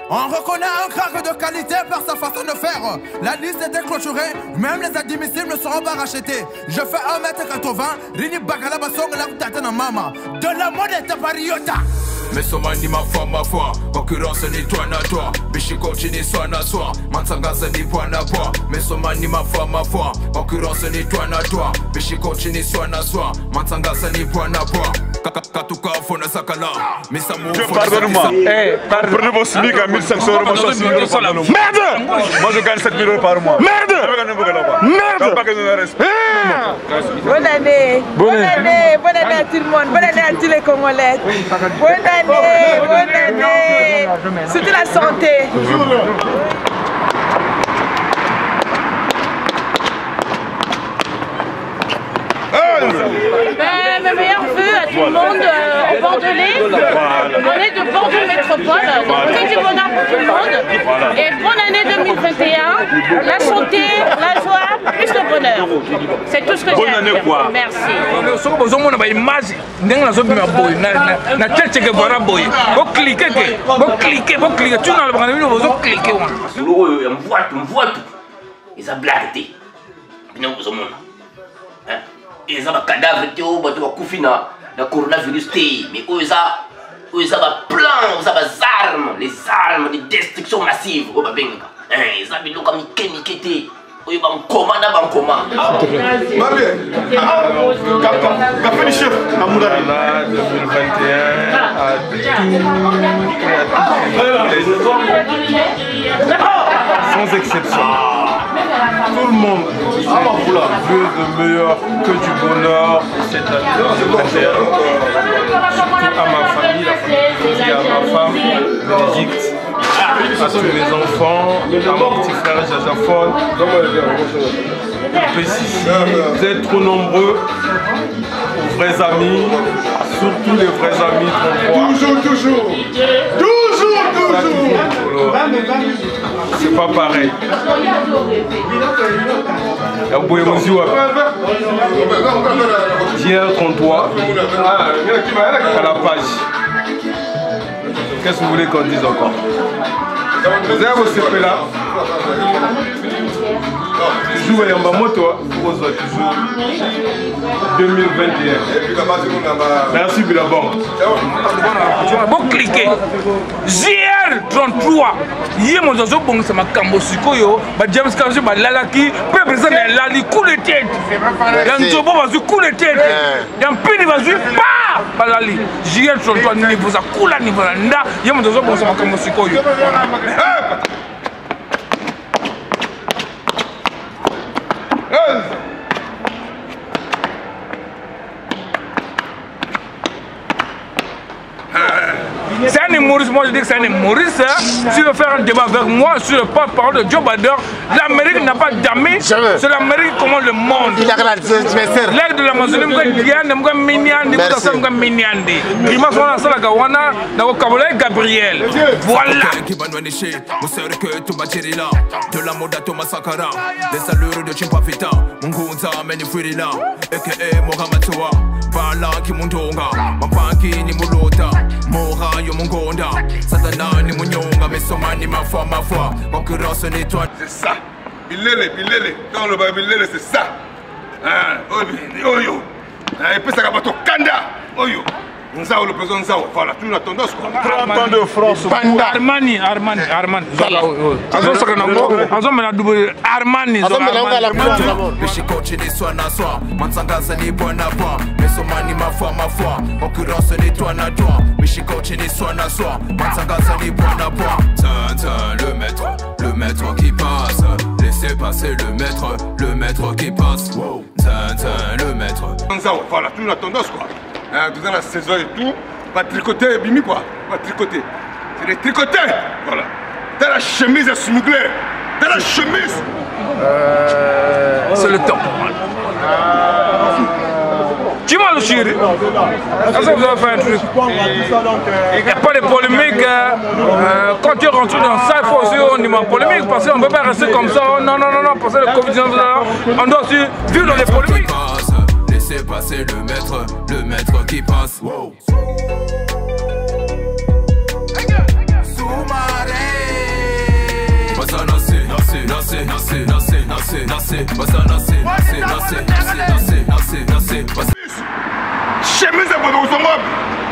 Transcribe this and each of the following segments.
On reconnaît un crack de qualité par sa façon de faire. La liste était clôturée, même les admissibles ne seront pas rachetés. Je fais 1m80, Rini Bakala Basong la Tatana Mama. De la monnaie de Pariota. Mais somani ma foi, concurrence ni toi na toi. Bichiko chini soit na soi, Mansangasa ni point na point. Mais somani ma foi, concurrence ni toi na toi. Bichiko chini soit na soi, Mansangasa ni point na point. Katuka fona sakala, mais ça m'a pardonne-moi. Prenez vos SMIC à 1500 €. Merde! Moi je gagne 7 000 € par mois. Merde! Merde! Bonne année. Bonne année. Bonne année à tout le monde. Bonne année à tous les Congolais. Bonne année. Bonne année. Surtout la santé. Mes meilleurs vœux à tout le monde au Bordelais. On est de Bordeaux Métropole, donc que du bonheur pour tout le monde. Et bonne année 2021, la santé, la joie, plus le bonheur. C'est tout ce que j'ai à dire. Bonne année quoi. Merci. Ils ont un cadavre qui est le coronavirus, mais eux, ils ont un plan, ils ont des armes, les armes de destruction massive. Ils ont des armes qui ils ont un combat. chef 2021 sans exception. Tout le monde veut de meilleur que du bonheur cette année 2021. Surtout à ma famille, la famille, à ma femme, Bénédicte, à tous mes enfants, à mon petit frère Jajafone. Vous êtes trop nombreux, aux vrais amis, surtout les vrais amis. Toujours. C'est pas pareil. Hier 33 à la page. Qu'est-ce que vous voulez qu'on dise encore? Vous avez vos CP là. Toujours à Yambamoto, toujours 2021. Merci Bilabon. Bon cliquer. GR33. Hier mon oiseau bon ça m'a Kambosikoyo, James Kanjo Lalaki, peuple ça lali coup de tête. Yanzobo va du coup de tête. Yan pini va du pa balali. GR33 niveau ça kula niveau nda. Hier mon oiseau bon ça m'a Kambosikoyo. C'est un humoriste, moi je dis que c'est un humoriste. Si tu veux faire un débat avec moi sur le porte-parole de Joe Biden, l'Amérique n'a pas d'amis, c'est l'Amérique qui commande le monde. L'aide de l'Amazonie, Gabriel. Voilà. De la mode à Thomas Sakara, des allures de Chimpafita, Mungunza, Menifurila, a.k.a. Mohamatoa, Bala Kimundonga, Mapanki ni Mulota, Mora Yomungonda, Satana ni Munyonga, mais Somani ma foi, concurrence nettoie. C'est ça, Bilele, quand le Bilele c'est ça. Oyo, et puis ça va pas Kanda, Oyo. Nzao le président Nzao, voilà, tu as tendance quoi. 30 ans de France. Armani. Armani. Bichiko chini soit na soi, Mansangasa ni point na point. Mais Somani ma foi, concurrence ni toi na toi. Bichiko chini soit na soi, Mansangasa ni point na point. Tintin, le maître qui passe. Laissez passer le maître qui passe. Tintin, le maître. Nzao, voilà, tu as tendance quoi. Dans la saison et tout, pas tricoter, bimi quoi, pas tricoter. C'est des tricotés, voilà. Dans la chemise à smuggler, dans la chemise. C'est le temps. Tu m'as le chéri. Est-ce que vous avez fait un truc? Il n'y a pas de polémique. Quand tu rentres dans ça, il faut aussi au niveau polémique parce qu'on ne peut pas rester comme ça. Non, parce que le Covid-19, on doit aussi vivre dans les polémiques. Laissez passer le maître qui passe. Sous-marin. chemise ya bodo kozonga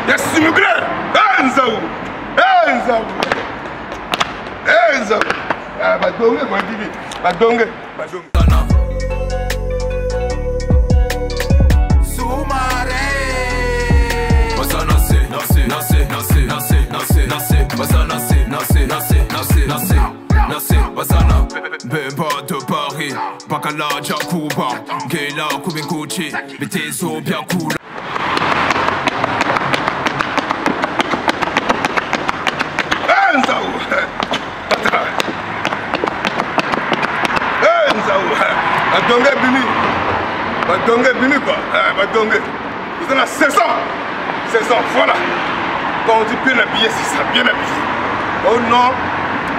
ya simigre nzau badonge madili badonge Bemba de Paris, Bacala, Jacuba, Gela, Kubinkuchi, Vitezo, Biakula. Badonge bini quoi, badonge. Ils ont la saison, voilà. Quand on dit bien habillé, c'est ça, bien habillé. Oh non,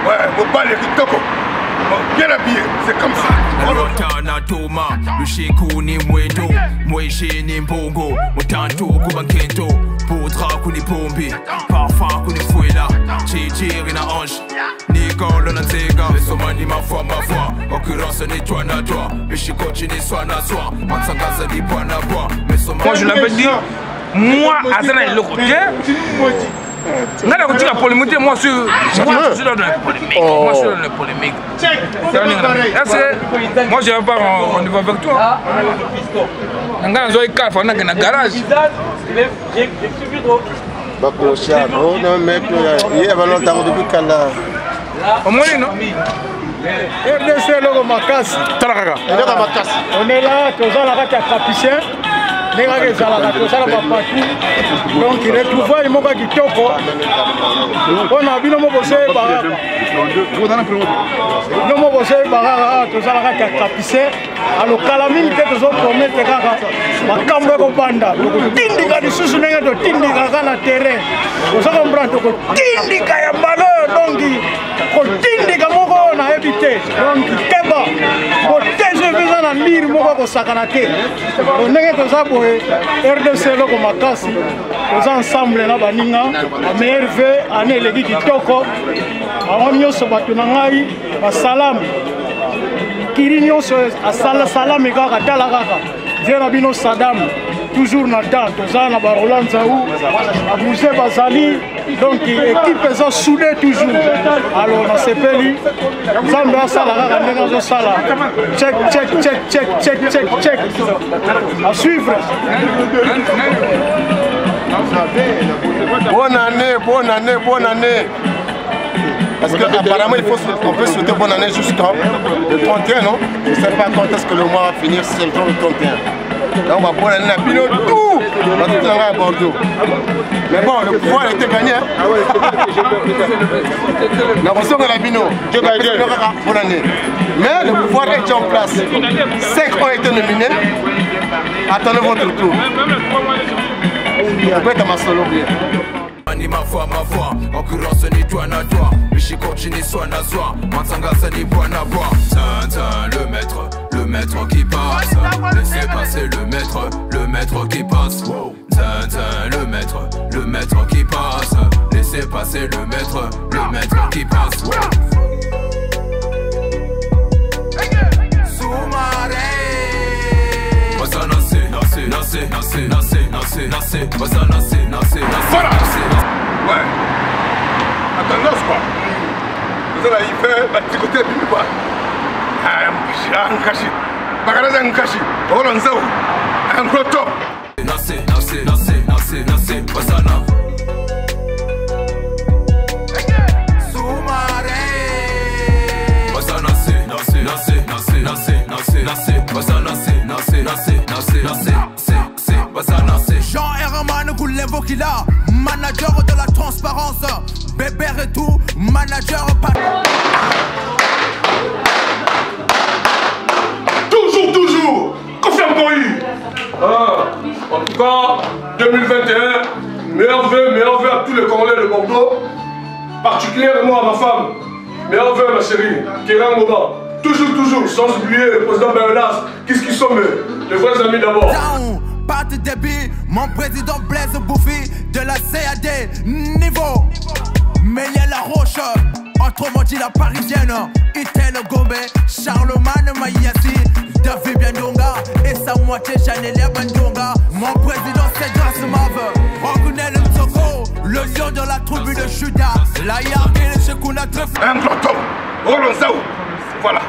ouais, mon bal est kitoko. Bien habillé, c'est comme ça. Rotana Toma, Lushiko ni Mwendo, Mweshi ni Mbongo, Mutanto Kubankento, Potra Kuni Pombi, Parfum Kuni Fuela, Chichiri na Ange, Nicole na Zega, Somani ma foi, occurrence ni toi na toi, Michikochi ni soi na soi, Mansangasa ni bois na bois, moi je l'avais dit, moi, Azana est le côté. La polémique, moi je suis dans la polémique. Moi je suis dans la polémique. Moi je vais pas rendez-vous avec toi. On a un garage. On est là, donc il retrouve il moka kitoko on a bino mo bosé baraka no mo bosé baraka to sala ka kapise alo kala mingi te to zo promettre kaka makambo ko banda to tindika disusu nenga to tindika kana terrain to sa comprendre to tindika ya malo donc ko tindika moko na éviter donc keba ko teje visa na lire moko ko sakana te on nenga to sa RDC loko makasi aux ensemble na baninga a meilleur vœu année legi kitoko a nyonso bato na ngai ba salam kiri nyonso asala salam kaka tala kaka zera bino Saddam toujours na temps toza na ba Roland Zaou abusé bazali donc équipe eza soudée toujours alors na sepeli Zambia asala kaka ndenge zo sala check à suivre. Bonne année. Parce qu'apparemment on peut souhaiter bonne année jusqu'au 31, non? Je ne sais pas quand est-ce que le mois va finir, si c'est le 31. Donc bonne année à Pino, tout à Bordeaux. Mais bon, le pouvoir a été gagné. La façon de la Pino, bonne année. Mais le pouvoir est en place. 5 ont été nominés. Attendez votre tour. On peut être ma solo bien. Ma voix, occurrence ni toi na toi, Michikochi ni soi na soi, Mansangasa ni bois na bois. Le maître qui passe, laissez passer le maître qui passe. Le maître qui passe, laissez passer le maître qui passe. Ouais. La tendance quoi. Vous allez y faire la tricoter du quoi. Un cachi. Bagaraza un cachi. Oh l'anzao. Un gros top. Jean Herman Goulevo qui l'a, manager de la transparence, Bébert et tout, manager pas. Toujours, confirme Boy. En tout cas, 2021, meilleurs vœux à tous les Congolais de Bordeaux, particulièrement à ma femme. Meilleurs vœux ma chérie, Kéran Moba. Toujours, sans oublier le président Bernas, qu'est-ce qu'ils sont les vrais amis d'abord. Pat Déby, mon président Blaise Bouffi de la CAD, niveau Méliel La Roche, autrement dit la parisienne. Itel Gombe, Charlemagne Maïassi, David Biandonga et sa moitié Janelia Bandonga. Mon président c'est Grâce Mave, Rogunel Mtsoko, le lion de la tribu de Juda. La Yark et le Shekuna Trèfle. Un cloton, Rolonzaou, voilà.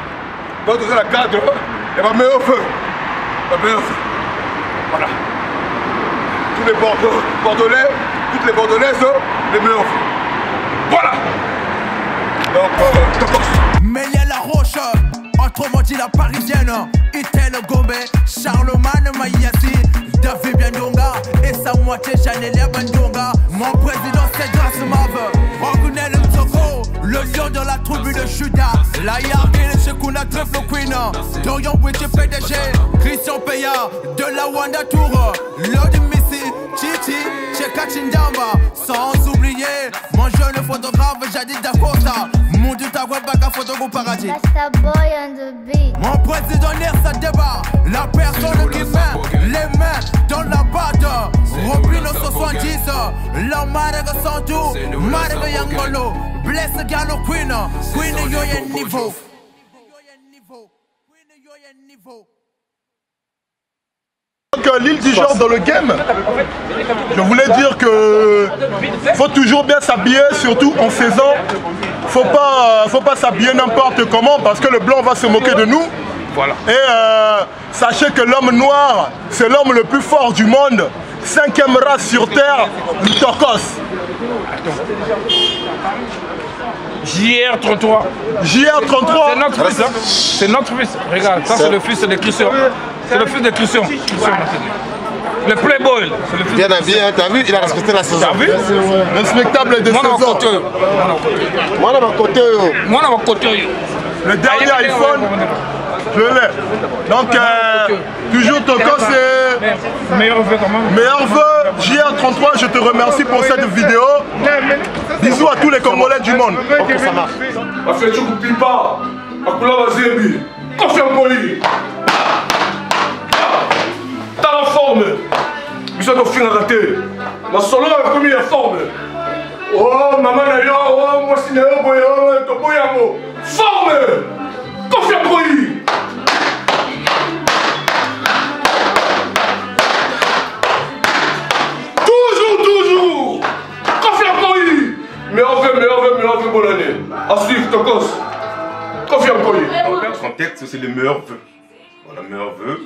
Donc vous avez la garde, et va mettre au feu. Voilà. Tous les Bordelais, toutes les Bordelaises, les meilleurs feu. Voilà. Donc, Mélia la Roche, autrement dit la parisienne. Itel Gombe, Charlemagne Maïassi, David Biandonga et sa moitié Janelia Bandonga. Mon président c'est Grâce Mave, Rogunel Mtsoko, le lion de la tribu de Juda. La Yark et le Shekuna Trèfle Queen, Dorian Bouché PDG, Christian Peya de la Wanda Tour, Lord Missy, Chichi, Cheka Chindamba. Sans oublier mon jeune photographe Jadid Dakosa, Moudou Tagwabaka Photogo Paradis. Mon président Nersa Deba, la personne qui met les mains dans la batte. Robino 70, la Marega Santou, Marega Yangolo, Bless Gallo Queen, Queen Yoyen Niveau. Donc l'île du genre dans le game, je voulais dire que faut toujours bien s'habiller, surtout en saison. Faut pas s'habiller n'importe comment parce que le blanc va se moquer de nous. Voilà. Et sachez que l'homme noir, c'est l'homme le plus fort du monde. 5e race sur terre, le Tokos. JR33. JR33. C'est notre fils, hein. C'est notre fils. Regarde, ça c'est le fils de Christian. C'est le fils de Christian. Le Playboy. Bien habillé, hein, t'as vu, il a respecté la saison. T'as vu? Respectable de saison. Moi, dans mon côté. Le dernier iPhone, je l'ai. Donc, toujours Tokos et... Meilleur vœu quand même. Meilleur vœu, JR33, je te remercie pour cette vidéo. Bisous à tous les Congolais du monde. Ok, ça marche. T'as la forme. Bisous à fin raté. Ma solo a commis la forme. Oh, maman, oh, moi, c'est un boyard, ton boyard. Forme. Confiance pour lui. Toujours. Confiance pour lui. Meilleur vœu, bonne année. À suivre, Tokos. Confiance pour lui. En tête, c'est les meilleurs vœux. Voilà, meilleurs vœux.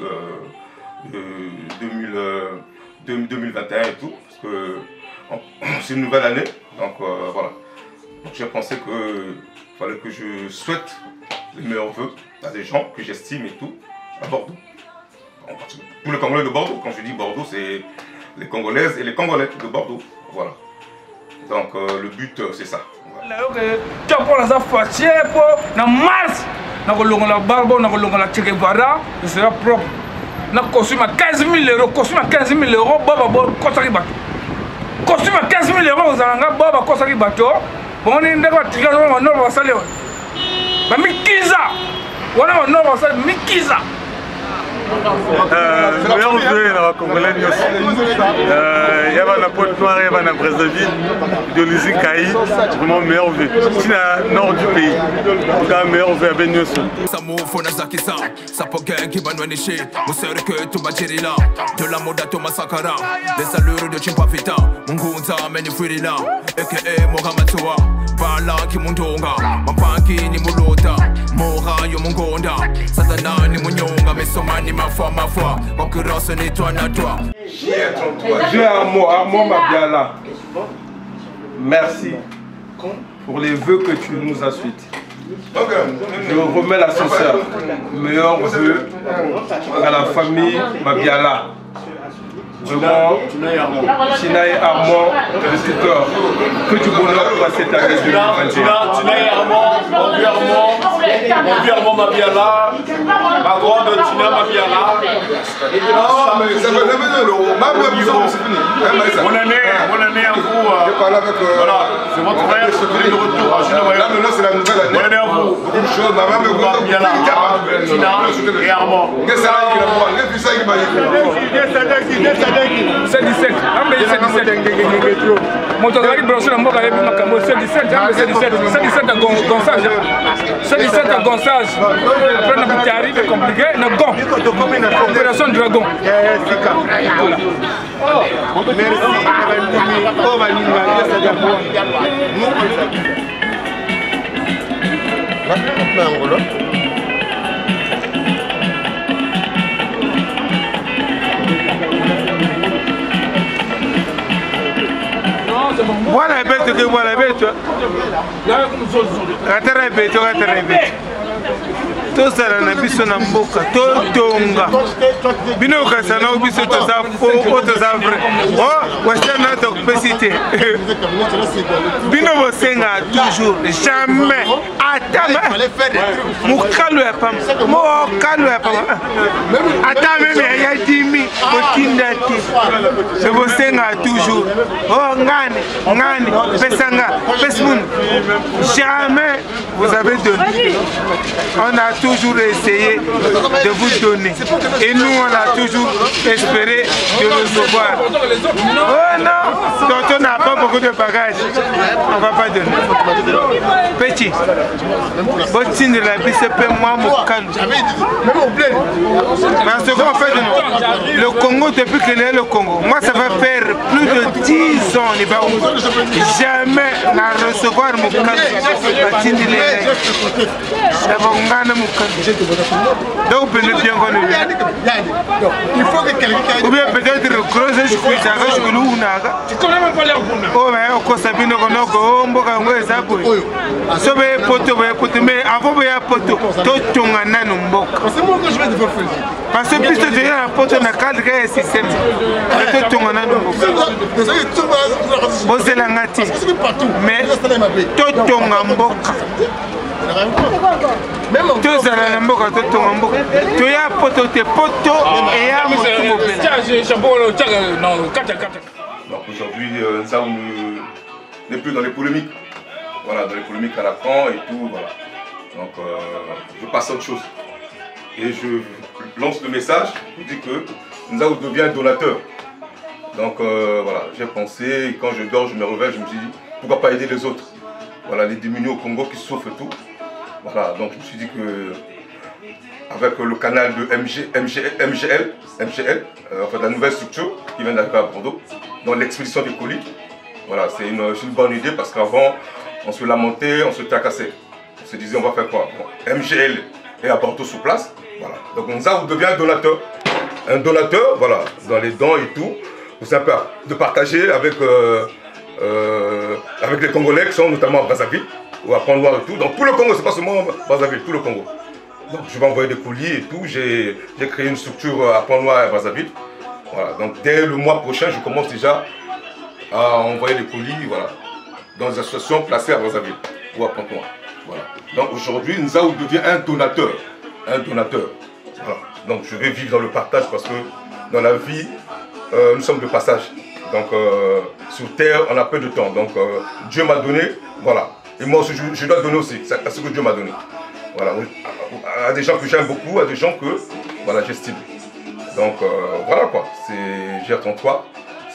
2021 et tout, parce que c'est une nouvelle année, donc voilà. Donc j'ai pensé qu'il fallait que je souhaite les meilleurs vœux à des gens que j'estime et tout, à Bordeaux. Donc, tous les Congolais de Bordeaux, quand je dis Bordeaux, c'est les Congolaises et les Congolais de Bordeaux, voilà. Donc le but c'est ça. Tu as la faciès pour mars, la barbe, la Che Guevara, ce sera propre. Na costume à 15 000 €, costume à 15 000 €, baba kosaki bato. Costume à 15 000 €, ozalanga baba kosaki bato. Bon ni ndeko tika zo no basale. Ba mikiza. Wana no basale mikiza. Meilleur vœu na Congolais nyonso. Ya bana Pointe Noire, ya bana Brazzaville, de l'usine Kaï, vraiment meilleur vœu. C'est le nord du pays. En tout cas, meilleur vœu à Ben nyonso. De la moda Thomas Sankara, les allures de Chimpafita, Mungunza Menifurila, aka Mohamed Bala Kimundonga, Mapanki ni Mulota, Mora Yomungonda, Satana ni Munyonga, Mesomani ma foi, concurrence ni toi na toi. J'ai Armand Mabiala. Merci pour les vœux que tu nous as suites. Je remets la sincère. Meilleurs vœux à la famille Mabiala. Vraiment, Tina et Armand, le tuteur. Que du bonheur pour cette année 2021. Tina et Armand, mon vieux Armand Mabiala, ma grande Tina Mabiala. Bonne année à vous. Voilà, c'est votre frère, c'est de retour. Là, c'est la nouvelle année. Bonne année à vous. Beaucoup de choses. Mabiala, Tina et Armand. C'est 17. moto azalaki branché na mboka ayebi makambo C17 gonçage C17 gonçage après na butari c'est compliqué na gon opération dragon Voilà un peu que voilà un peu. Ratara beto ratara beto. Tosala na biso na mboka totonga. Bino kasana biso toza faux toza vrai. Oh, wachana to pesite. Bino bosenga toujours jamais atama. Mukalu ya pam. Mo kalu ya pam. Atama me ya dimi botindati. Je bosenga toujours. Oh ngane ngane pesanga pesmun. Jamais vous avez donné. On a toujours essayé de vous donner. Et nous, on a toujours espéré de recevoir. Oh non, quand on n'a pas beaucoup de bagages, on ne va pas donner. Petit, bottine de la BCP, moi, mon calme. Parce qu'en fait, le Congo, depuis qu'il est le Congo, moi, ça va faire plus de 10 ans, jamais à recevoir mon calme. Donc, bien il faut que quelqu'un. Ou bien peut-être le gros je connais même pas l'air. Oh, mais on constate nos on boka ngweza boy. Sobe poto mais avant il y a poto. Totonga nanu mboka. C'est moi que je vais devoir faire. Parce que plus de la poto na cadre que système. Totonga nanu mboka. Bon c'est la ngati. Mais totonga mboka. Tous à la mboka totonga mboka. Tu ya poto te poto et ya moto. Donc aujourd'hui, Nzao n'est plus dans les polémiques. Voilà, dans les polémiques à la con et tout, voilà. Donc je passe à autre chose. Et je lance le message, je dis que Nzao devient donateur. Donc voilà, j'ai pensé, quand je dors, je me réveille, je me suis dit, pourquoi pas aider les autres. Voilà, les démunis au Congo qui souffrent et tout. Voilà, donc je me suis dit que avec le canal de MGL, enfin la nouvelle structure qui vient d'arriver à Bordeaux, dans l'expédition des colis. Voilà, c'est une bonne idée parce qu'avant, on se lamentait, on se tracassait. On se disait, on va faire quoi? Bon, MGL est à Bordeaux sur place. Voilà. Donc Nzao devient un donateur. Un donateur, voilà, dans les dons et tout. C'est sympa de partager avec, avec les Congolais qui sont notamment à Brazzaville ou à Pont-Noir et tout. Donc tout le Congo, c'est pas seulement Brazzaville, tout le Congo. Donc je vais envoyer des colis et tout. J'ai créé une structure à Pont-Noir et à Brazzaville. Voilà, donc dès le mois prochain, je commence déjà à envoyer des colis, voilà, dans des associations placées à Brazzaville ou à Pont-Noir. Voilà. Donc aujourd'hui, Nzao devient un donateur. Un donateur. Voilà. Donc je vais vivre dans le partage parce que dans la vie, nous sommes de passage. Donc sur terre, on a peu de temps. Donc Dieu m'a donné, voilà. Et moi aussi, je dois donner aussi à ce que Dieu m'a donné. Voilà. À des gens que j'aime beaucoup, à des gens que voilà, j'estime. Donc voilà quoi, c'est GR33,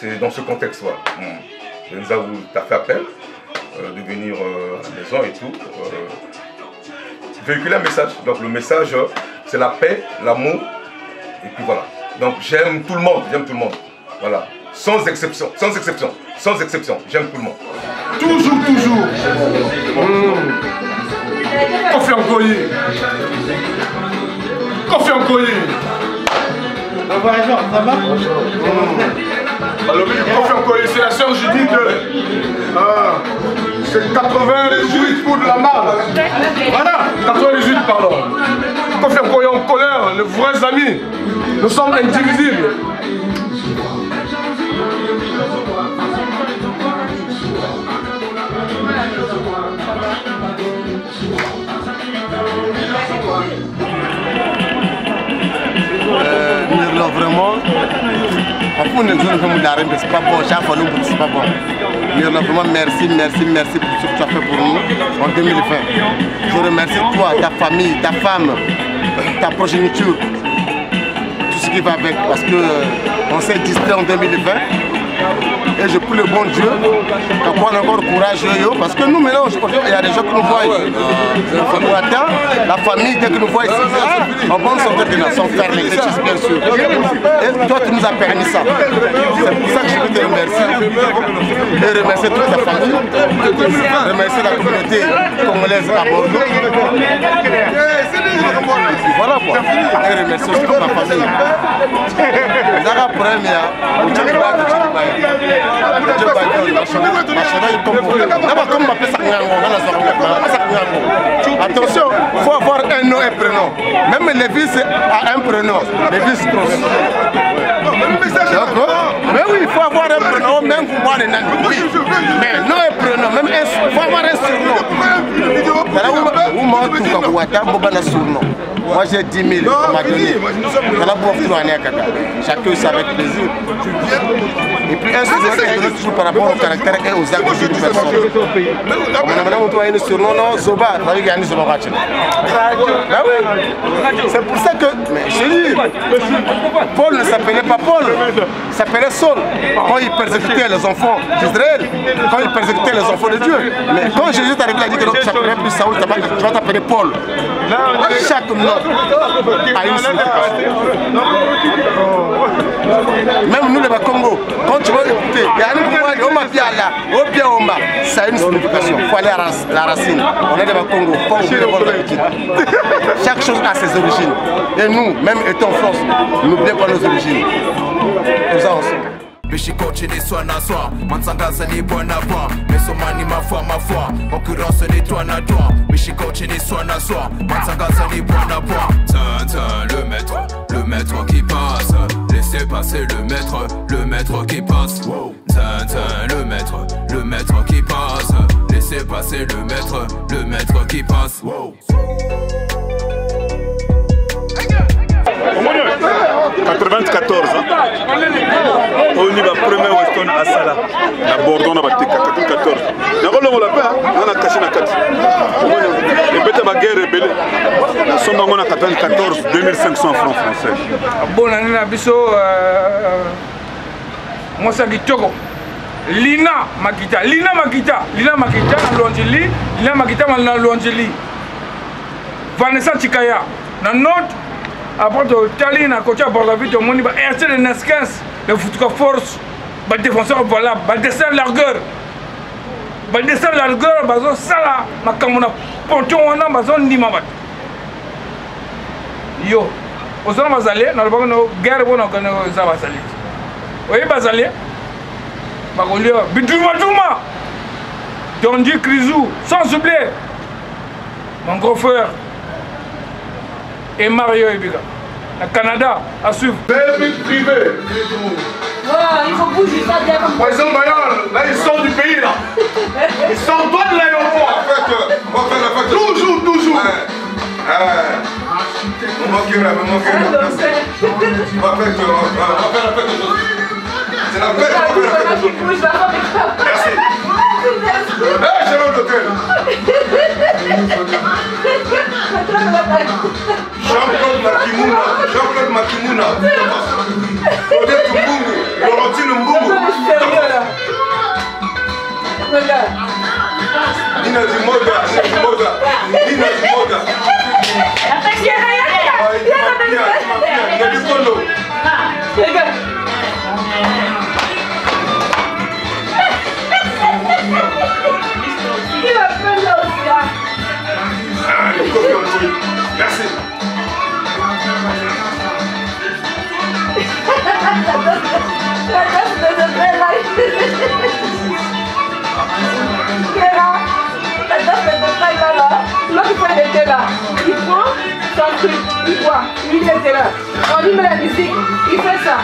c'est dans ce contexte. Voilà. Nzao t'a fait appel de venir à la maison et tout, véhiculer un message. Donc le message, c'est la paix, l'amour, et puis voilà. Donc j'aime tout le monde, voilà. Sans exception, sans exception, sans exception, j'aime tout le monde. Toujours, toujours. Kofi Ankoyi. Kofi Ankoyi. Ça va? Alors, Kofi Ankoyi, c'est la sœur Judith. C'est 98 pour de la marde. Voilà, 98 pardon. Kofi Ankoyi en colère, les vrais amis. Nous sommes indivisibles. Vraiment, c'est pas bon, chaque fois c'est pas bon. Vraiment merci pour ce que tu as fait pour nous en 2020. Je remercie toi, ta famille, ta femme, ta progéniture, tout ce qui va avec, parce que on s'est distrait en 2020. Et je prie le bon Dieu qu'on prenne encore courage, parce que nous maintenant, il y a des gens qui nous voient. La famille, dès que nous voient ici, on pense sortir de la sont fermés, les choses bien sûr. Et toi, tu nous as permis ça. C'est pour ça que je veux te remercier. Et remercier toute ta famille, remercier la communauté congolaise à Bordeaux. Voilà quoi. Et remercier aussi toute ma famille. Zara première, attention, il faut avoir un nom et prénom. Même les vices a un prénom. Les vices mais oui, il faut avoir un prénom, même pour moi les nains. Oui. Mais nom et prénom, même il faut avoir un surnom. Moi j'ai 10 000, on m'a donné. Chacun ça avec plaisir. Et puis un surnom toujours par rapport au caractère et aux actes d'une personne. On surnom, non, Zoba, c'est pour ça que, mais je dis, Paul ne s'appelait pas Paul, il s'appelait Saul. Quand il persécutait les enfants d'Israël, quand il persécutait les enfants de Dieu. Mais quand Jésus est arrivé, il a dit que tu s'appelais plus Saul, tu vas t'appeler Paul. Chaque nom a une signification. Même nous, les Congo, quand tu vas écouter, il y a un moment, ça a une signification. Il faut aller à la racine. On est des Congo, il faut oublier l'origine. Chaque chose a ses origines. Et nous, même étant en France, n'oublions pas nos origines. Tout ça ensemble. Bishikochi ni soi na soi, Mansangaza ni bwana bwa, Mesomani ma foi, occurrence ni toi na toi. Bishikochi ni soi na soi, Mansangaza ni bwana bwa. Le maître qui passe, laissez passer le maître qui passe. Le maître qui passe, laissez passer le maître qui passe. 94 on y va premier Weston à Sala la Bordeaux na batika 94 nakolo la paix on a caché na 4 et peut-être ma guerre rebelle na somba ngona 94 2500 francs français bon année na biso Mosa Kitoko Lina Makita na Longeli Lina Makita na Longeli Vanessa Chikaya na note après de Tali na côté à Bordeaux au monde RC de Nesquens le foot force ba défenseur voilà ba descendre largeur bazo sala makamona ponton wana bazo ndima bat yo ozona bazale na lobaka no guerre bona kana za bazali oyi bazale bakolio biduma Dondi Crisou sans oublier mon grand frère et Mario Ebiga. Le Canada à suivre. Privé. Oh, il faut bouger ça bien. Par exemple, là, ils sortent du pays, là. Ils sortent pas de l'aéroport. En fait, on va faire la fête. Toujours. Ouais. On manquera. On va faire la fête aujourd'hui. C'est la fête, on va faire la fête aujourd'hui. Merci. J'ai l'hôtel. Jean-Claude Makimouna, Odette Mbungu, Laurentine Mbungu, Nina Zimoda. Merci. Il prend son truc, il voit, lui il était là. On lui met la musique, il fait ça.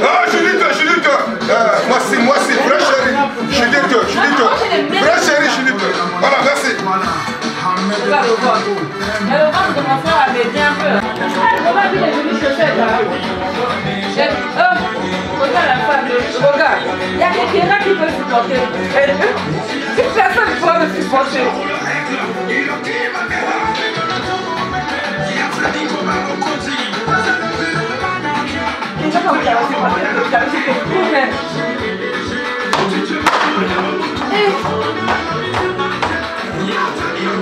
Ah, Juliette, moi c'est vrai chérie. Juliette, vrai chérie Juliette. Voilà, merci. Regarde le ventre. Le ventre de mon frère avait bien peur. Regarde les jolies chaussettes là. Regarde la femme, regarde. Il y a quelqu'un qui peut supporter. Personne ne peut. de supporter.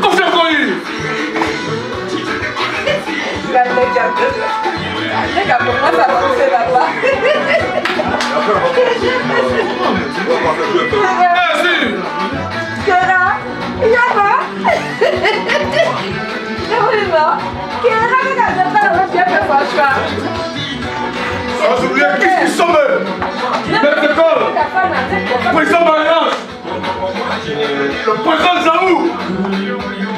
Comme ça qu'on eu. Sans oublier qui sont maître d'école, président Balance, le président Zamou,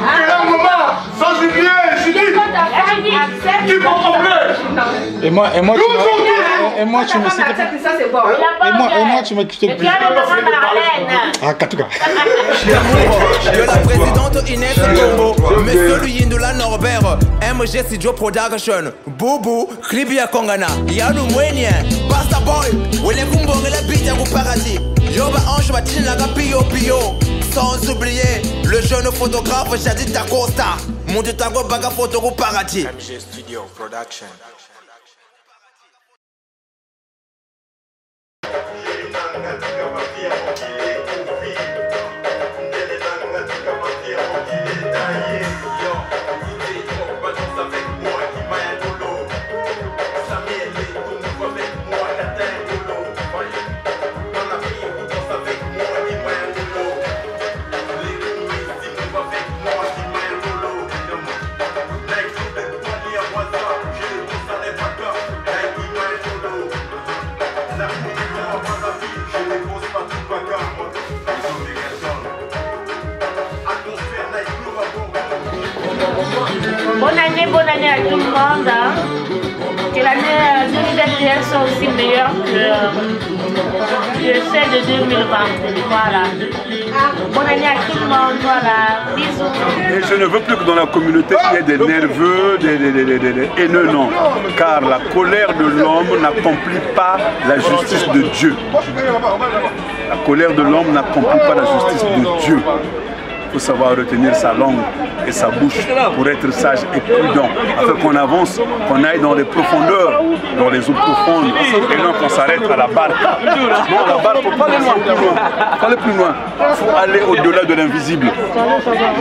et là maman, sans oublier Judith, qui m'ont complet. Et moi tu me cites. Et moi tu m'as quitté. Ah, Katuka. De la présidente Inès Congo, Monsieur Luyindula Norbert, MG Studio Production, Boubou, Kribia Kongana, Yanu Mwenye, Basta Boy, Wele Kumbonge la bite au paradis, Yoba Ange Batine la Pio Pio, sans oublier le jeune photographe Jadid Dacosta, mon Tango Baga Photo au paradis. MG Studio Production. Bonne année à tout le monde. Hein. Que l'année 2021 soit aussi meilleure que celle de 2020. Voilà. Bonne année à tout le monde. Voilà. Bisous. Et je ne veux plus que dans la communauté il y ait des nerveux, des haineux, non. Car la colère de l'homme n'accomplit pas la justice de Dieu. La colère de l'homme n'accomplit pas la justice de Dieu. Il faut savoir retenir sa langue et sa bouche pour être sage et prudent, afin qu'on avance, qu'on aille dans les profondeurs, dans les eaux profondes, et non qu'on s'arrête à la barque. Non, la barque, il ne faut pas aller loin, faut aller plus loin. Il faut aller au-delà de l'invisible.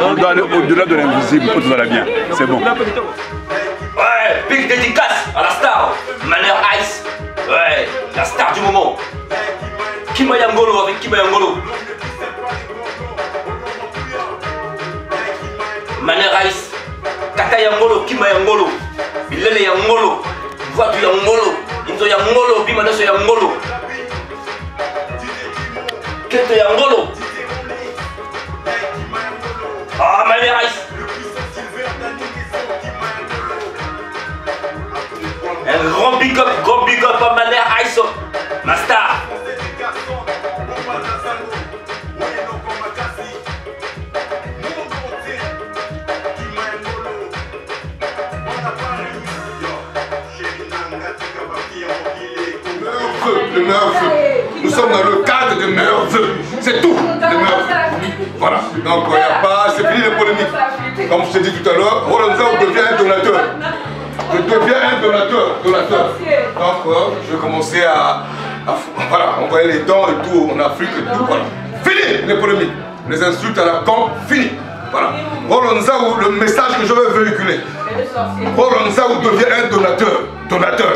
On doit aller au-delà de l'invisible, tout va bien. C'est bon. Ouais, big dédicace à la star, Maneur Ice. Ouais, la star du moment. Kima Yangolo avec Kima Yangolo. Maneur Ice, Kata Yangolo, Kima Yangolo, Bilele Yangolo, Voiture Yangolo, Inzo Yangolo, Bimanaso Yangolo, Keto Yangolo. Ah, Maneur Ice. Un grand big up à Maneur Ice, ma star. Le meilleur vœu. Nous sommes dans le cadre de meilleurs vœux. C'est tout. Les meilleurs vœux. Voilà. Donc il n'y a pas. C'est fini les polémiques. Comme je t'ai dit tout à l'heure, Rolonza devient un donateur. Je deviens un donateur. Donc je vais commencer à voilà, envoyer les dons et tout en Afrique et tout. Voilà. Fini les polémiques. Les insultes à la con, fini. Voilà. Rolonza, le message que je veux véhiculer. Rolonza devient un donateur.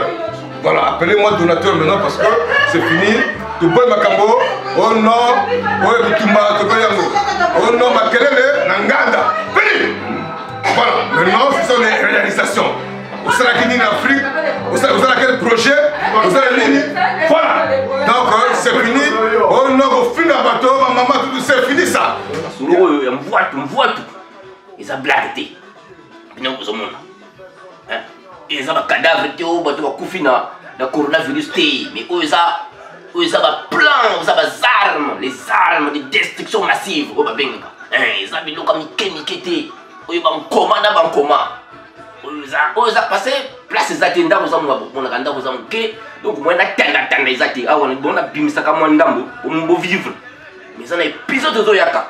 Voilà, appelez-moi donateur maintenant parce que c'est fini. Tuboy Makambo, oh non, oh Bitumba, Tokoyango, oh non, Makelele, Nanganda. Fini. Voilà, maintenant ce sont les réalisations. Vous savez qui dit l'Afrique, vous savez quel projet, vous savez l'Uni. Voilà, donc c'est fini. Oh non, au fin d'un bateau, ma maman, tout c'est fini ça. On voit tout. Ils ont blagué. Bien que vous avez ils ont un cadavre qui est le coronavirus, mais eux ont un plan, ils ont des armes, les armes de destruction massive. Ils ont des comme Mikete, ils ont un coma. Ils ont passé place des attendants, ils ont donc ils ont les attendants, ils ont vivre. Mais ils ont un épisode de Zoyaka.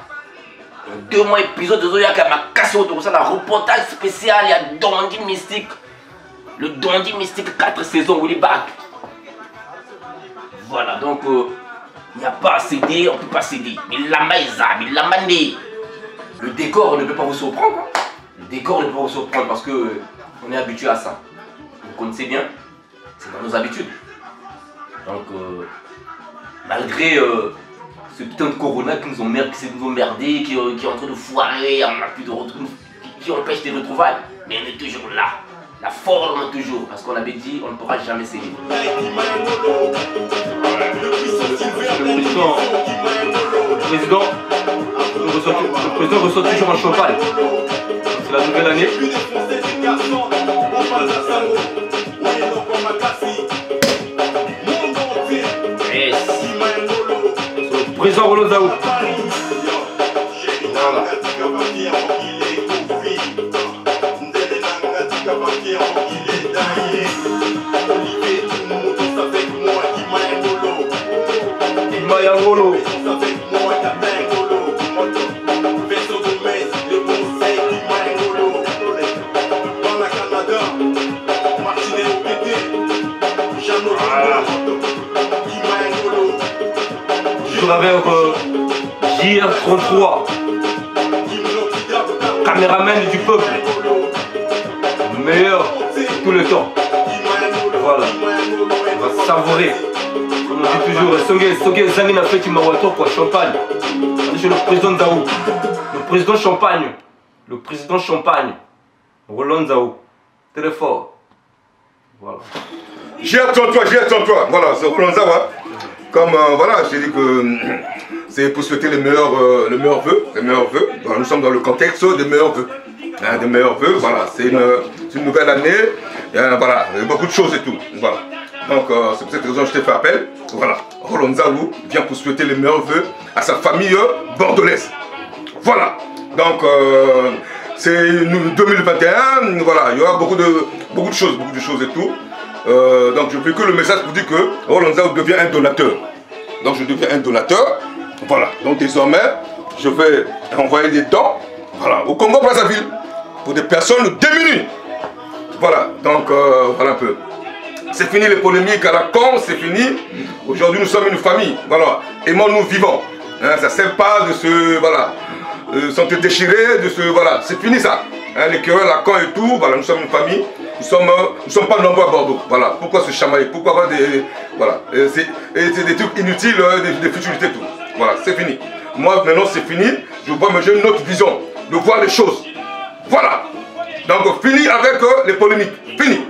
2 mois épisode de Zoya qui a ma casse autour ça, la reportage spécial, il y a Dondi Mystique. Le Dondi Mystique 4 saisons, Willy Back. Voilà, donc il n'y a pas à céder, on ne peut pas céder. Mais le décor ne peut pas vous surprendre. Hein. Le décor ne peut pas vous surprendre parce que on est habitué à ça. Vous connaissez bien, c'est dans nos habitudes. Donc, malgré ce putain de corona qui nous ont merdé, qui est en train de foirer, on n'a plus de retrouvailles, qui empêche des retrouvailles, mais on est toujours là. La forme toujours, parce qu'on avait dit on ne pourra jamais céder. Le président reçoit toujours un champagne. C'est la nouvelle année. Yes. C'est le président Roland Zaou. Voilà. Mayangolo. Toujours avec JR33, caméraman du peuple, le meilleur de tout le temps. Voilà, on va savourer. Comme on dit toujours, Sogé Zangin a fait Mawato pour champagne. On est chez le président Zaou, le président Champagne, Roland Zaou, très fort. Voilà. JR33, voilà, c'est Roland Zaou. Comme voilà, j'ai dit que c'est pour souhaiter les meilleurs vœux. Voilà, nous sommes dans le contexte des meilleurs vœux. Hein, des meilleurs vœux, voilà, c'est une nouvelle année. Voilà, il y a beaucoup de choses et tout. Voilà. Donc c'est pour cette raison que je t'ai fait appel. Voilà, Roland Zaou vient pour souhaiter les meilleurs vœux à sa famille bordelaise. Voilà. Donc c'est 2021, voilà, il y aura beaucoup de choses et tout. Donc je fais que le message pour dire que Roland Zaou devient un donateur. Donc je deviens un donateur. Voilà. Donc désormais, je vais envoyer des dons, voilà, au Congo Brazzaville pour des personnes démunies. Voilà. Donc voilà un peu. C'est fini les polémiques à la con, c'est fini. Aujourd'hui nous sommes une famille. Voilà. Aimons-nous vivants. Hein, ça ne sert pas de se se déchirer, de se voilà. C'est fini ça. Hein, les querelles, la con et tout. Voilà, nous sommes une famille. Nous sommes pas nombreux à Bordeaux. Voilà. Pourquoi se chamailler? Pourquoi avoir des. Voilà. C'est des trucs inutiles, des futilités et tout. Voilà, c'est fini. Moi maintenant c'est fini. J'ai une autre vision de voir les choses. Voilà. Donc fini avec les polémiques. Fini.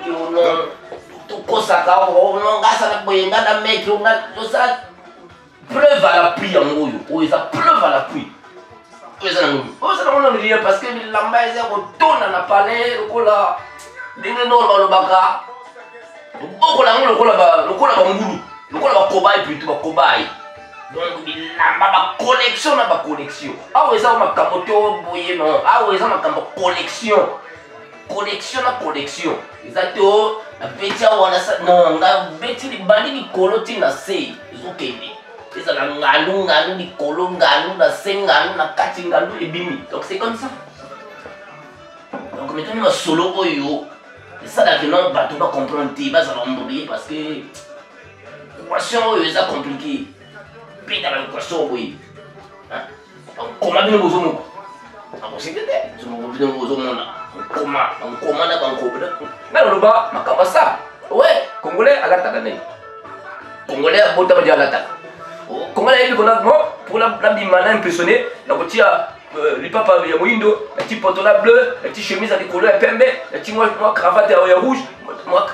Preuve à la pluie en haut. Oui, ça preuve à la pluie. Parce que la maison retourne à la palais, le cola. Le baka. Le cola cobaye plutôt, cobaye. Donc, la collection, la collection. Ah oui, ça m'a camoto boyé non. Ah oui, ça m'a camoto collection. Collection, la collection. Exactement. La bêtise, non, la bêtise, les bandits, les colotis, na c'est. Ils ont qu'aimé. C'est ça, la ngalou, les colos, la sengalou, la kati, et bimi. Donc c'est comme ça. Donc maintenant, on solo oyo. C'est ça là que non, bateau va comprendre, ça va m'oublier parce que l'équation c'est compliqué. Puis dans l'équation, oui. Comment bien vous avez on ouais, Congolais à l'attaque. Congolais à Bota à l'attaque. Congolais pour la bimana impressionné, la petite les papas ya moindo, la petite pantalon bleu, la petite chemise avec couleur pembe, la petite moi cravate à rouge, moi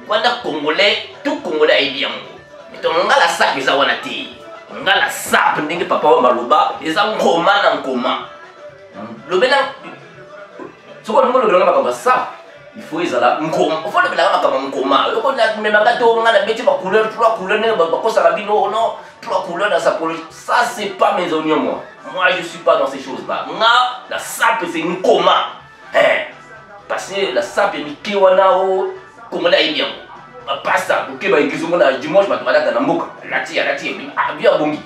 voilà Congolais, tout Congolais est bien. Mais ton nga la sac ils awana ti. Nga la sac ndenge papa wa maloba, ils ont comment en comment. Le bénin, ce qu'on demande le bénin ça, il faut ils là, il faut le bénin comme comment. Le qu'on a même gâteau, on a la bête par couleur, trois couleurs, parce que ça va non, trois couleurs dans sa couleur. Ça c'est pas mes oignons moi. Moi je suis pas dans ces choses là. Nga la sape c'est une comment. Parce que la sape est mi kiwana o, comment là il bien. Pas ça, ok bah ils ont dimanche bah tu vas dans la moka, la tia, bien bongi.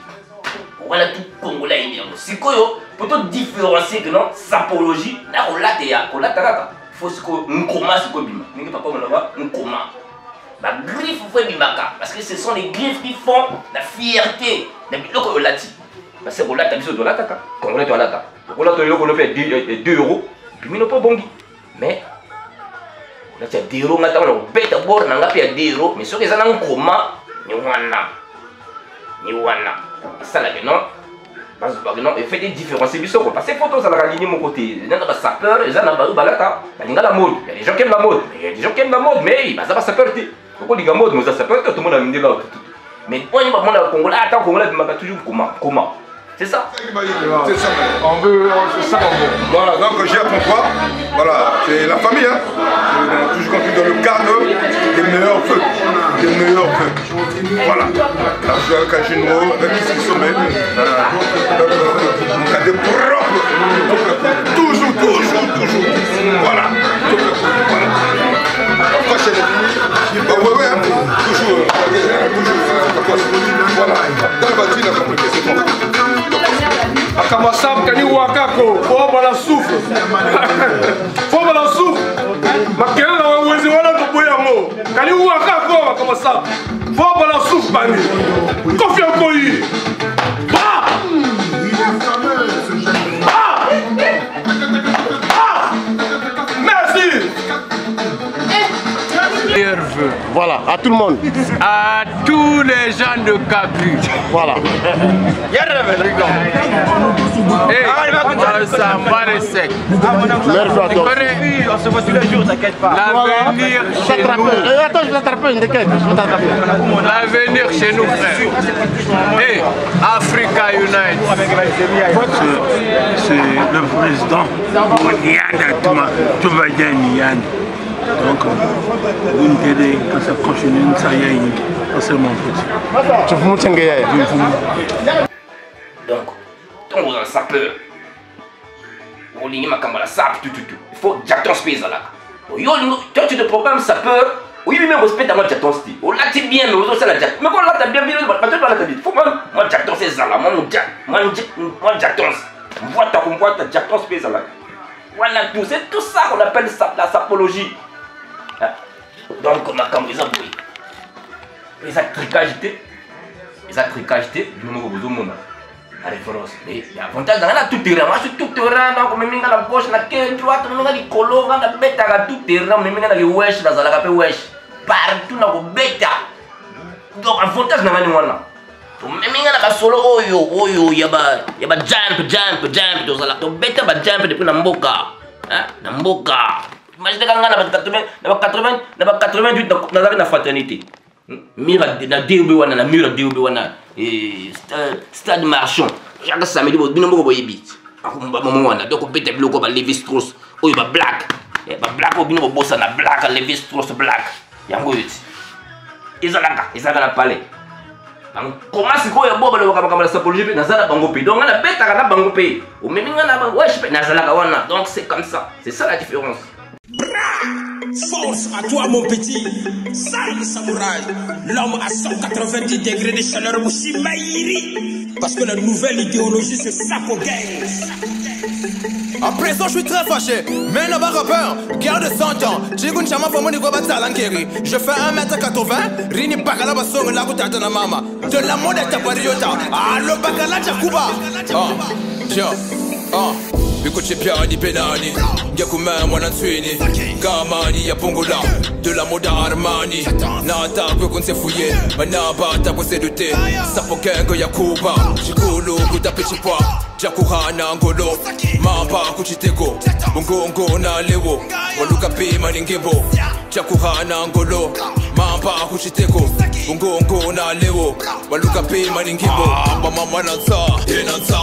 Voilà tout Congolais il bien. C'est quoi yo? pour te différencier que non, sapologie, là, on l'a déjà, on l'a déjà. Il faut que nous commençons à bima. Nous ne pouvons pas nous commencer. La griffe fait bimaka parce que ce sont les griffes qui font la fierté. Parce que on l'a dit sur la taka. Quand on l'a dit, on l'a fait 2 euros. Puis nous pas bon. Mais on a dit 2 euros, on a bête d'abord, on a payé 2 euros. Mais ceux qui sont en coma, ni wana. Ça là non. Parce que non, il fait des différences. Parce que photos, ça l'a aligné mon côté. Il y a des sapeurs, il y a des balata. Il y a la mode. Il y a des gens qui aiment la mode. Il y a des gens qui aiment la mode, mais ça va sapeur. Pourquoi les gars mode, mais ça sapeur, tout le monde a mis là. Mais on y va prendre le Congolais. Attends, Congolais, il m'a toujours comment. C'est ça. C'est ça. On veut, c'est ça qu'on veut. Voilà, donc j'ai à comprendre. Voilà, c'est la famille, hein. On a toujours compris dans le cadre des meilleurs feux. Voilà. Là, je suis avec un généraux, avec qui se sommet. On a des propres. Toujours. Voilà. Toujours. Voilà. Dans le bâtiment, on a compris, c'est bon. Akamasam kani wakako fo bala souffle makela na wezi wala to boya mo kani wakako akamasam fo bala souffle bani kofi akoyi merci. Voilà, à tout le monde. À tous les gens de Kabu. Voilà. Ça va les secs. Merci à toi. On se voit tous les jours, t'inquiète pas. L'avenir chez nous. Attends, je vais t'attraper une déquête. L'avenir chez nous, frère. Et Africa Unite. C'est le président Nianda Toubadjan. Donc, vous me dites que ça continue, ça y est, c'est mon petit. Tu veux me donc, quand vous avez sapeur, vous lignez ma caméra, sap, tout. Il faut Jackton Space là. Toi, tu te programmes sapeur, oui, mais respect à moi Jackton Space. On l'a dit bien, mais vous aussi la Jack. Mais quand on l'a bien, il faut moi Jackton Space là, moi Jackton. Moi, ta Jackton Space là. Voilà tout, c'est tout ça qu'on appelle la sapologie. Donc, ma caméra, oui. Les tricagité, du moment où vous avez la référence. Mais il y a avantage dans la tout terrain. Moi, je suis tout terrain, donc, même dans la gauche, la droite, même dans les colos, dans la bête, à tout terrain, même dans les wesh, dans la wesh. Partout dans la bête. Donc, avantage dans la nuana. Même dans la solo, il y a jump, dans la bête, jump depuis la mboka. Na mboka. Imaginez quand on a 88 dans la fraternité. Mira na DUB wana na mura DUB wana stade marchand. Chaque samedi bo bino moko boyebi. Akumba maman wana donc bete bloko ba Levi Strauss. Oyo ba black. Ba black o bino bossa na black Levi Strauss black. Yango yiti. Ezalaka na palais. Donc comment c'est quoi ya boba le wakama la sapologie pe nazala bango pe. Donc on a beta kana bango pe. O memi ngana ba wesh pe nazala wana. Donc c'est comme ça. C'est ça la différence. Force à toi mon petit, Sale Samouraï, l'homme à 190 degrés de chaleur aussi Maïri. Parce que la nouvelle idéologie c'est Sapo Gangs. À présent je suis très fâché, mais là-bas rappeur, garde 100 ans, Chigun Chama Famoni Gobata Lankeri. Je fais 1m80, Rini Bakala Basong Lakuta de la Mama. De la monnaie Tabariota, ah le Bakala Jakuba. Bikuchi piani penani, Yakuma Mwananswini, Kamani ya Pongola, de la moda Armani, Nata Kwekun se fouillé, Manaba Tako se douté, Sapokengo Yakuba, Chikulu Kutapichipwa, Jakuhana Ngolo, Mamba Kuchiteko, Bungongo na Lewo, Waluka Pima Ningebo, Jakuhana Ngolo, Mamba Kuchiteko, Bungongo na Lewo, Waluka Pima Ningebo, Mama Nansa,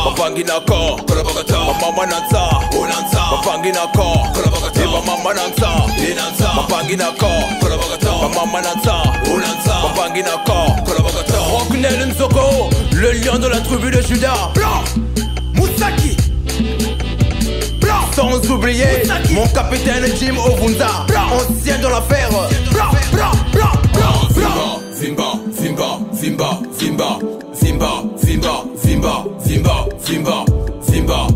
Mapangina Ko, Kolabagata, Mama Nansa, Mapangina Ko, Kolabagata, Mama Nansa, Mapangina Ko, Kolabagata, Mama Nansa, Mapangina Ko, Kolabagata, Rocknel Nzoko, le lion de la tribu de Judas, Blanc, Moussaki, Blanc, sans oublier Moussaki. Mon capitaine Jim Ovunza, ancien de l'affaire, Blanc, Blanc, Blanc, Blanc, Blanc, Zimba, Zimba, Zimba, Zimba, Zimba, Zimba, Zimba, Zimba, Zimba, Zimba,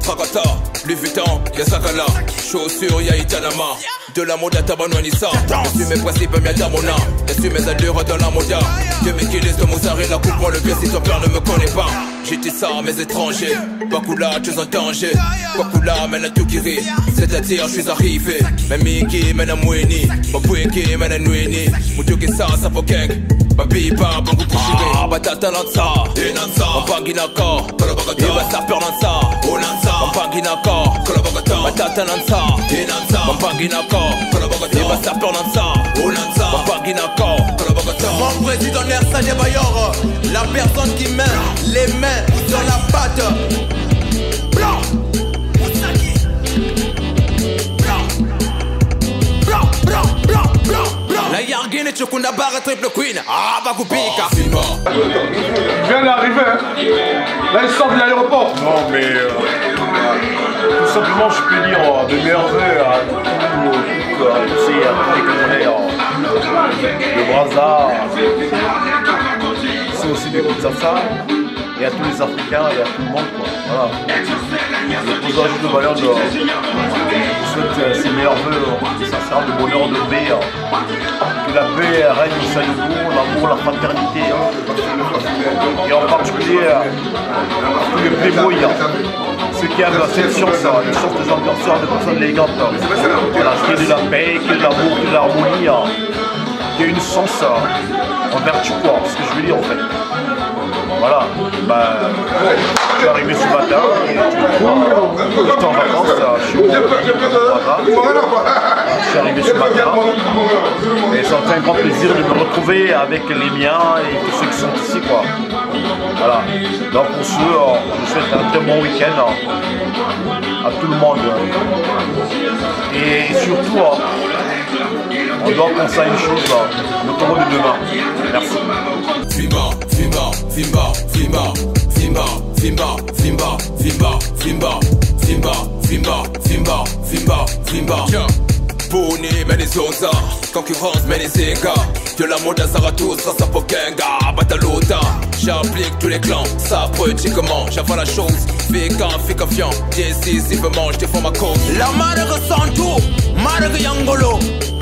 Krakata, Louis Vuitton, y'a Sakala. Chaussures, y'a Itanama. De la mode à Tabanouanissa. Je suis mes principes, mais à mon âme. Je suis mes allures dans la moda. Dieu m'équilise de Mozart et la coupe-moi le pied si ton père ne me connaît pas. J'étais ça, mes étrangers. Bakula, tu es en danger. Bakula, mène à tout guérir. C'est-à-dire, je suis arrivé. Même Miki, mène à Moueni. Maboueki, mène à Noueni. Moutuki, ça faut keng. Babiba, Bangu Kushiri. Batata Lanza. Mpanginaka. Iba Saper Lanza. Mpanginaka. Batata Lanza. Mpanginaka. Iba Saper Lanza. Mpanginaka. Mon président Nersa Bayor, la personne qui met les mains sur la patte. Blanc. La Yarguine Chukunda Barra Triple Queen. Ah, Bakupika. Je viens d'arriver, hein. Là il sort de l'aéroport. Non mais tout simplement je peux dire de meilleurs vœux à tous les Camerounais de Brazza, c'est aussi des Kinshasa, et à tous les Africains et à tout le monde quoi. Voilà. Le président de valeur je souhaite ses meilleurs vœux, sincèrement de bonheur, de paix. Que la paix règne au sein de nous, l'amour, la fraternité. Et en particulier tous les playboys, ceux qui aiment cette science, une science de gens de personnes élégantes. Voilà, qui est de la paix, qui est de l'amour, qui est de l'harmonie, qui a une sens en vertu quoi, ce que je veux dire en fait. Voilà, je suis arrivé ce matin, j'étais en vacances, je suis arrivé ce matin et ça me fait un grand plaisir de me retrouver avec les miens et tous ceux qui sont ici quoi. Voilà, donc pour ceux, je souhaite un très bon week-end à tout le monde et surtout on doit penser à une chose, le taureau de demain. Merci. Fimba, Fimba, Fimba, Fimba, Fimba, Fimba, Fimba, Fimba, Fimba, Fimba, Fimba, Fimba, Fimba, Fimba. Pony, mais les Oza, concurrence, mais les égards. De la mode à Zarathustra, ça peut Kenga, Batalota. J'applique tous les clans, ça pratiquement, j'avais la chose. Fika, fika fiant, décisivement, je défends ma cause. La marque sans tout, marque Yangolo.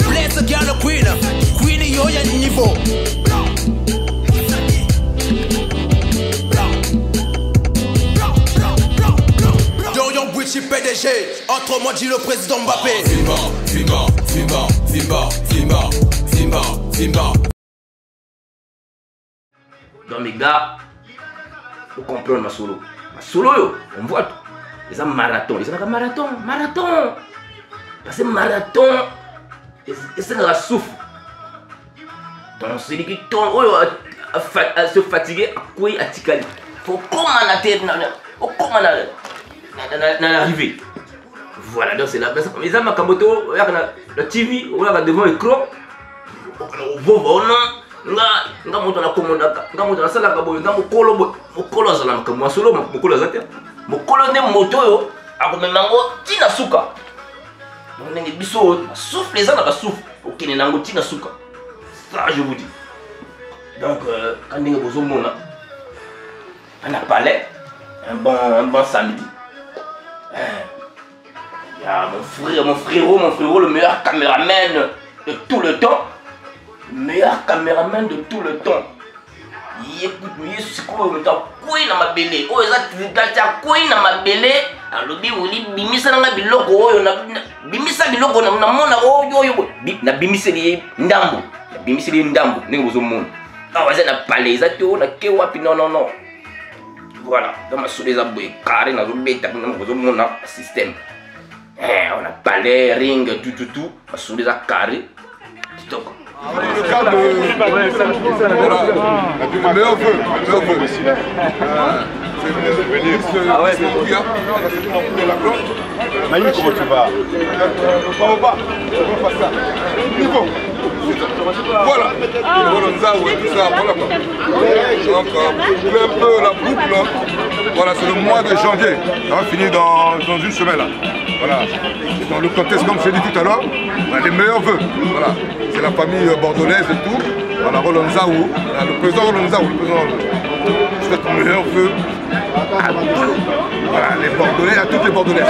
Bless qui a le Queen, Queen yo y'a niveau. Dorian Bucci PDG, entre moi dit le président Mbappé. Fimba, Fimba, Fimba, Fimba, Fimba, Fimba, Fimba. Donc mes gars, vous comprenez ma solo. Ma solo yo, on voit tout. Les gens marathon, les gens marathon, marathon. Parce que marathon, et c'est la souffle. Donc c'est qui tombe, à se fatiguer, à quoi à tikali. Faut comment la tête, faut comment l'arrivée. Voilà, donc c'est la base. Les gens makamoto, la TV, on va devant l'écran. On nga moto na komondaka nga moto na sala ka boyo nga mokolo azala ka mwasolo mokolo azate mokolo ne moto yo akomema ngo tina suka donc ndenge biso souffle les ana ba souffle okene nango tina suka ça je vous dis donc quand ndenge bozo mona on a parlé un bon samedi il y a mon frérot le meilleur caméraman de tout le temps. Meilleur caméraman de tout le temps. Il écoute, il est quoi na mabele. Oh, ça quoi na mabele. Alors bi bimisa na biloko oyo na bimisa biloko na mona oyo na bimiseli ndambo. Na bimiseli ndambo ndenge bozo mona. Ah waza na palais ça to na ke wapi non. Voilà, dans ma souleza boy carré na zobeta na bozo mona système. On a palais ring tout ma souleza carré. TikTok. Le cas de... Voilà. Le meilleur vœu. Ah ouais, c'est la cloche. Manu, comment tu vas? Pas bas. On va faire ça. Niveau. Voilà. Tout ça. Voilà. Donc, un peu la boucle. Voilà, c'est le mois de janvier. Ça va finir dans une semaine. Là. Voilà. Et dans le contexte, comme je l'ai dit tout à l'heure, les meilleurs vœux. Voilà. C'est la famille bordelaise et tout. Voilà, Rolonzaou. Le président Rolonzaou. Je souhaite mon meilleur vœu à tous, voilà, les Bordelais, à toutes les Bordelaises.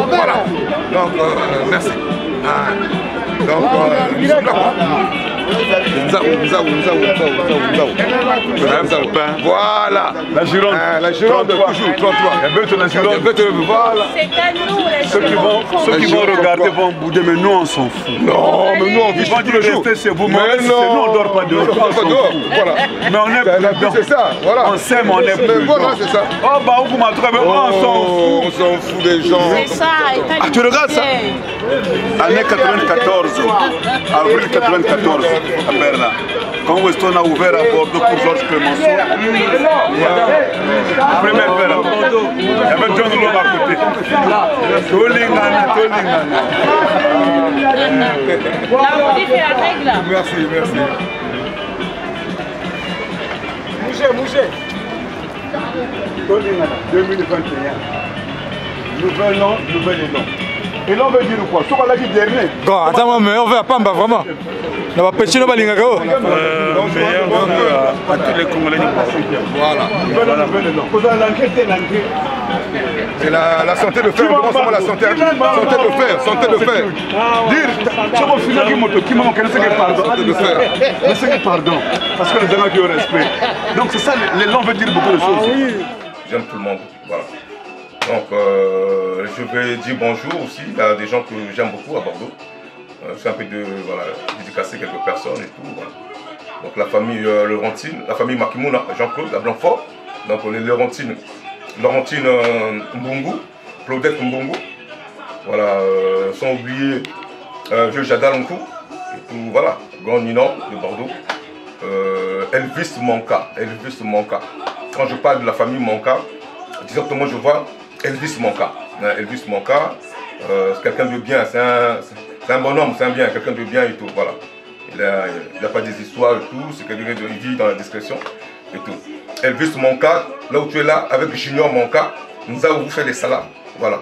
Voilà. Donc, merci. Donc, nous sommes là. Voilà. La Gironde. La Gironde, toujours, 33. Voilà. C'est à nous, la Ceux qui vont regarder vont bouder, mais nous on s'en fout. Non, mais nous on vit tous les jours. C'est vous, mais nous on dort pas dehors. Voilà. Mais on est c'est ça, voilà. On s'aime, on est plus. Voilà, c'est ça. Oh bah vous m'avez trouvé, on s'en fout. On s'en fout des gens. C'est ça, Ah, tu regardes ça? Année 94, avril 94, à Berlin. Quand Weston a ouvert à Bordeaux pour Georges Clemenceau, première paire à Bordeaux, il y avait John Loeb à côté. Tolingana. La modif est la règle. Merci. Mouché. Tolingana, 2021. Nouvel an, nouvel élan. Et l'on veut dire quoi? Ce qu'on a dit dernier. Bon, attends, mais on veut à Pamba, vraiment. On va pêcher nos balines. Meilleur à tous les Congolais du Pacifique. Voilà. C'est la santé de fer, non seulement la santé de fer. Dire, c'est mon final qui m'a manqué, pardon. Parce que les gens qui ont respect. Donc c'est ça, les langues veulent dire beaucoup de choses. J'aime tout le monde, voilà. Donc je vais dire bonjour aussi à des gens que j'aime beaucoup à Bordeaux. Je suis un peu dédicacé quelques personnes et tout. Voilà. Donc la famille Laurentine, la famille Makimouna, Jean-Claude, à Blanfort. Donc les Laurentine Mbungu, Claudette Mbungu. Voilà, sans oublier Vieux Jadal Nkou. Et tout, voilà, Grand Ninon de Bordeaux. Elvis Monka. Quand je parle de la famille Monka, directement je vois Elvis Monka. Elvis Monka, c'est quelqu'un de bien, c'est un bon homme, c'est un bien, quelqu'un de bien et tout, voilà. Il n'a pas des histoires et tout, c'est quelqu'un qui vit dans la discrétion et tout. Elvis Monka, là où tu es là, avec Junior Monka, nous avons vous fait des salades, voilà.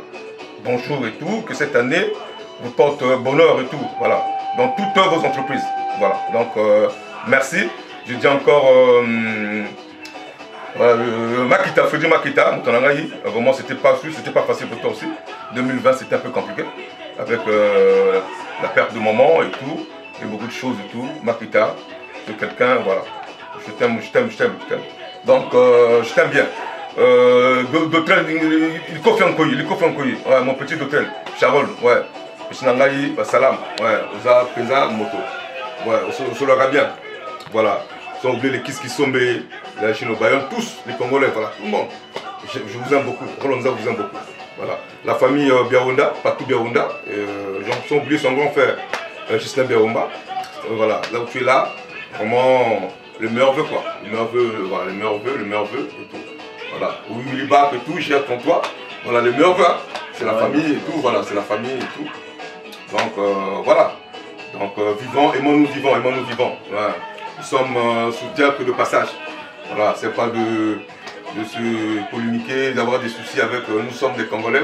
Bonjour et tout, que cette année vous porte bonheur et tout, voilà. Dans toutes vos entreprises, voilà. Donc, merci. Je dis encore... Makita, Freddy Makita, vraiment c'était pas facile pour toi aussi. 2020 c'était un peu compliqué avec la perte de maman et tout, et beaucoup de choses et tout. Makita, c'est quelqu'un, voilà, je t'aime. Donc je t'aime bien. D'hôtel, il confie en Koyi, ouais, mon petit hôtel, Charol, ouais. Salam, ouais, Oza, Pesa, Moto, ouais, on se l'aura bien, voilà. Sans oublier les Kiss qui sont les Chino Bayonne, tous les Congolais, voilà, tout le monde. Je vous aime beaucoup, Rolonza vous aime beaucoup. Voilà. La famille Biaounda, Patou Biaounda, sans oublier son grand frère, Gislain Biaoumba. Voilà, là où tu es là, vraiment le meilleur vœu quoi. Le meilleur vœu et tout. Voilà, Willy Bach et tout, j'ai contre toi. Voilà, le meilleur vœu, c'est la famille et tout, voilà, c'est la famille et tout. Donc voilà. Donc vivants, aimons-nous vivants. Voilà. Nous sommes soutiens que de passage. Voilà, c'est pas de se polémiquer, d'avoir des soucis avec nous sommes des Congolais.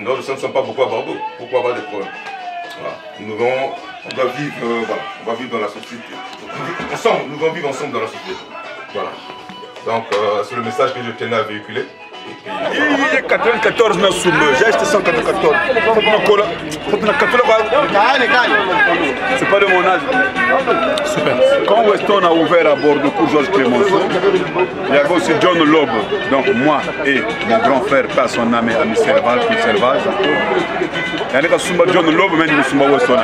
Nous ne sommes pas beaucoup à Bordeaux. Pourquoi avoir des problèmes? Voilà. On doit vivre, voilà, on va vivre dans la société. Ensemble, nous allons vivre ensemble dans la société. Voilà. Donc c'est le message que je tenais à véhiculer. Il y a 94 na Soumbe, j'ai acheté 194. C'est pas de mon âge. Super. Quand Weston a ouvert à Bordeaux pour Georges Clemenceau, il y avait aussi John Loeb, donc moi et mon grand frère, pas son âme, ami Servage, il y avait John Loeb, mais il y avait Weston.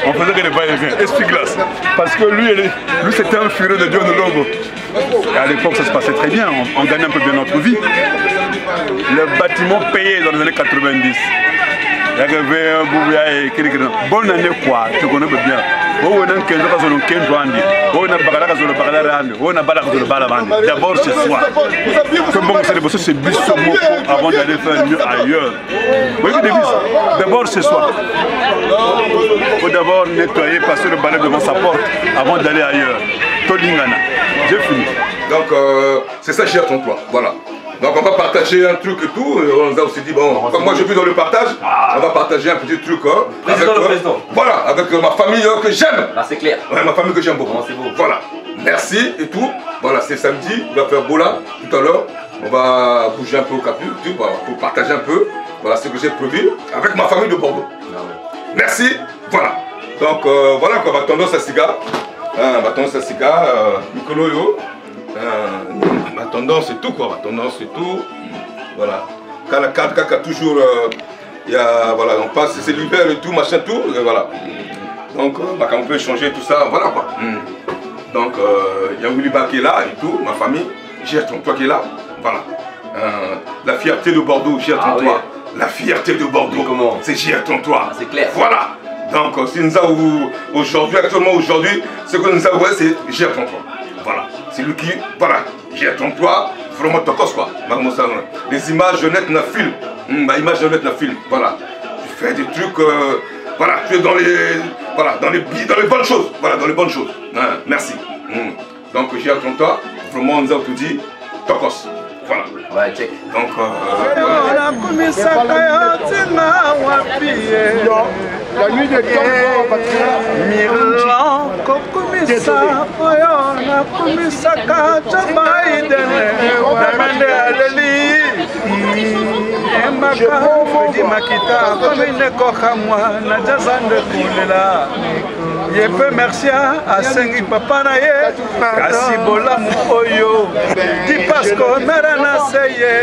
On faisait que les va-et-vient, essuie-glace. Parce que lui c'était un furieux de John Loeb. Et à l'époque, ça se passait très bien, on gagnait un peu bien notre vie. Le bâtiment payé dans les années 90. Il y avait un boubia et quelqu'un. Bonne année quoi, tu connais bien. D'abord chez soi. C'est Bissomoko avant d'aller faire mieux ailleurs. D'abord chez soi. Il faut d'abord nettoyer, passer le balai devant sa porte avant d'aller ailleurs. Tolingana. J'ai fini. Donc c'est ça, cher ton toi. Voilà. Donc on va partager un truc et tout. On a aussi dit, bon, comme moi je vis dans le partage, on va partager un petit truc. Président. Voilà, avec ma famille que j'aime. Là c'est clair. Ouais, ma famille que j'aime beaucoup. Voilà. Merci et tout. Voilà, c'est samedi, on va faire Bola tout à l'heure. On va bouger un peu au Capu, voilà, pour partager un peu. Voilà ce que j'ai prévu avec ma famille de Bordeaux. Merci, voilà. Donc voilà quoi, ma tendance à cigare. Ma tendance à cigare, Nicolo, ma tendance c'est tout quoi, ma tendance c'est tout. Voilà. Quand la carte toujours, il y a, voilà, on passe, c'est l'hiver et tout, machin tout, et voilà. Donc quand on peut changer tout ça, voilà quoi. Donc il y a Willyba qui est là et tout, ma famille, Gertron, toi qui est là, voilà. La fierté de Bordeaux, Gertron, toi. La fierté de Bordeaux, c'est Gertron, toi. C'est clair. Voilà. Donc si nous avons aujourd'hui, actuellement aujourd'hui, ce que nous avons, c'est Gertron, toi. Voilà. C'est lui qui, voilà, Gertron, toi, vraiment tokos quoi. Les images nettes na film, image nette na film, voilà. Tu fais des trucs, voilà, tu es dans les, voilà, dans les bonnes choses, voilà, dans les bonnes choses. Merci. Donc Gertron, toi, vraiment nous avons tout dit, tokos. Voilà. Ouais, check. Donc, la nuit de Milan, kokumisa oyo nakumisaka Jobaidene namande aleli emaka Fredi Makita komine kokamwa na jazande kulela yepe mercia asengi papa na ye kasi bolamu oyo di pasko mera na seye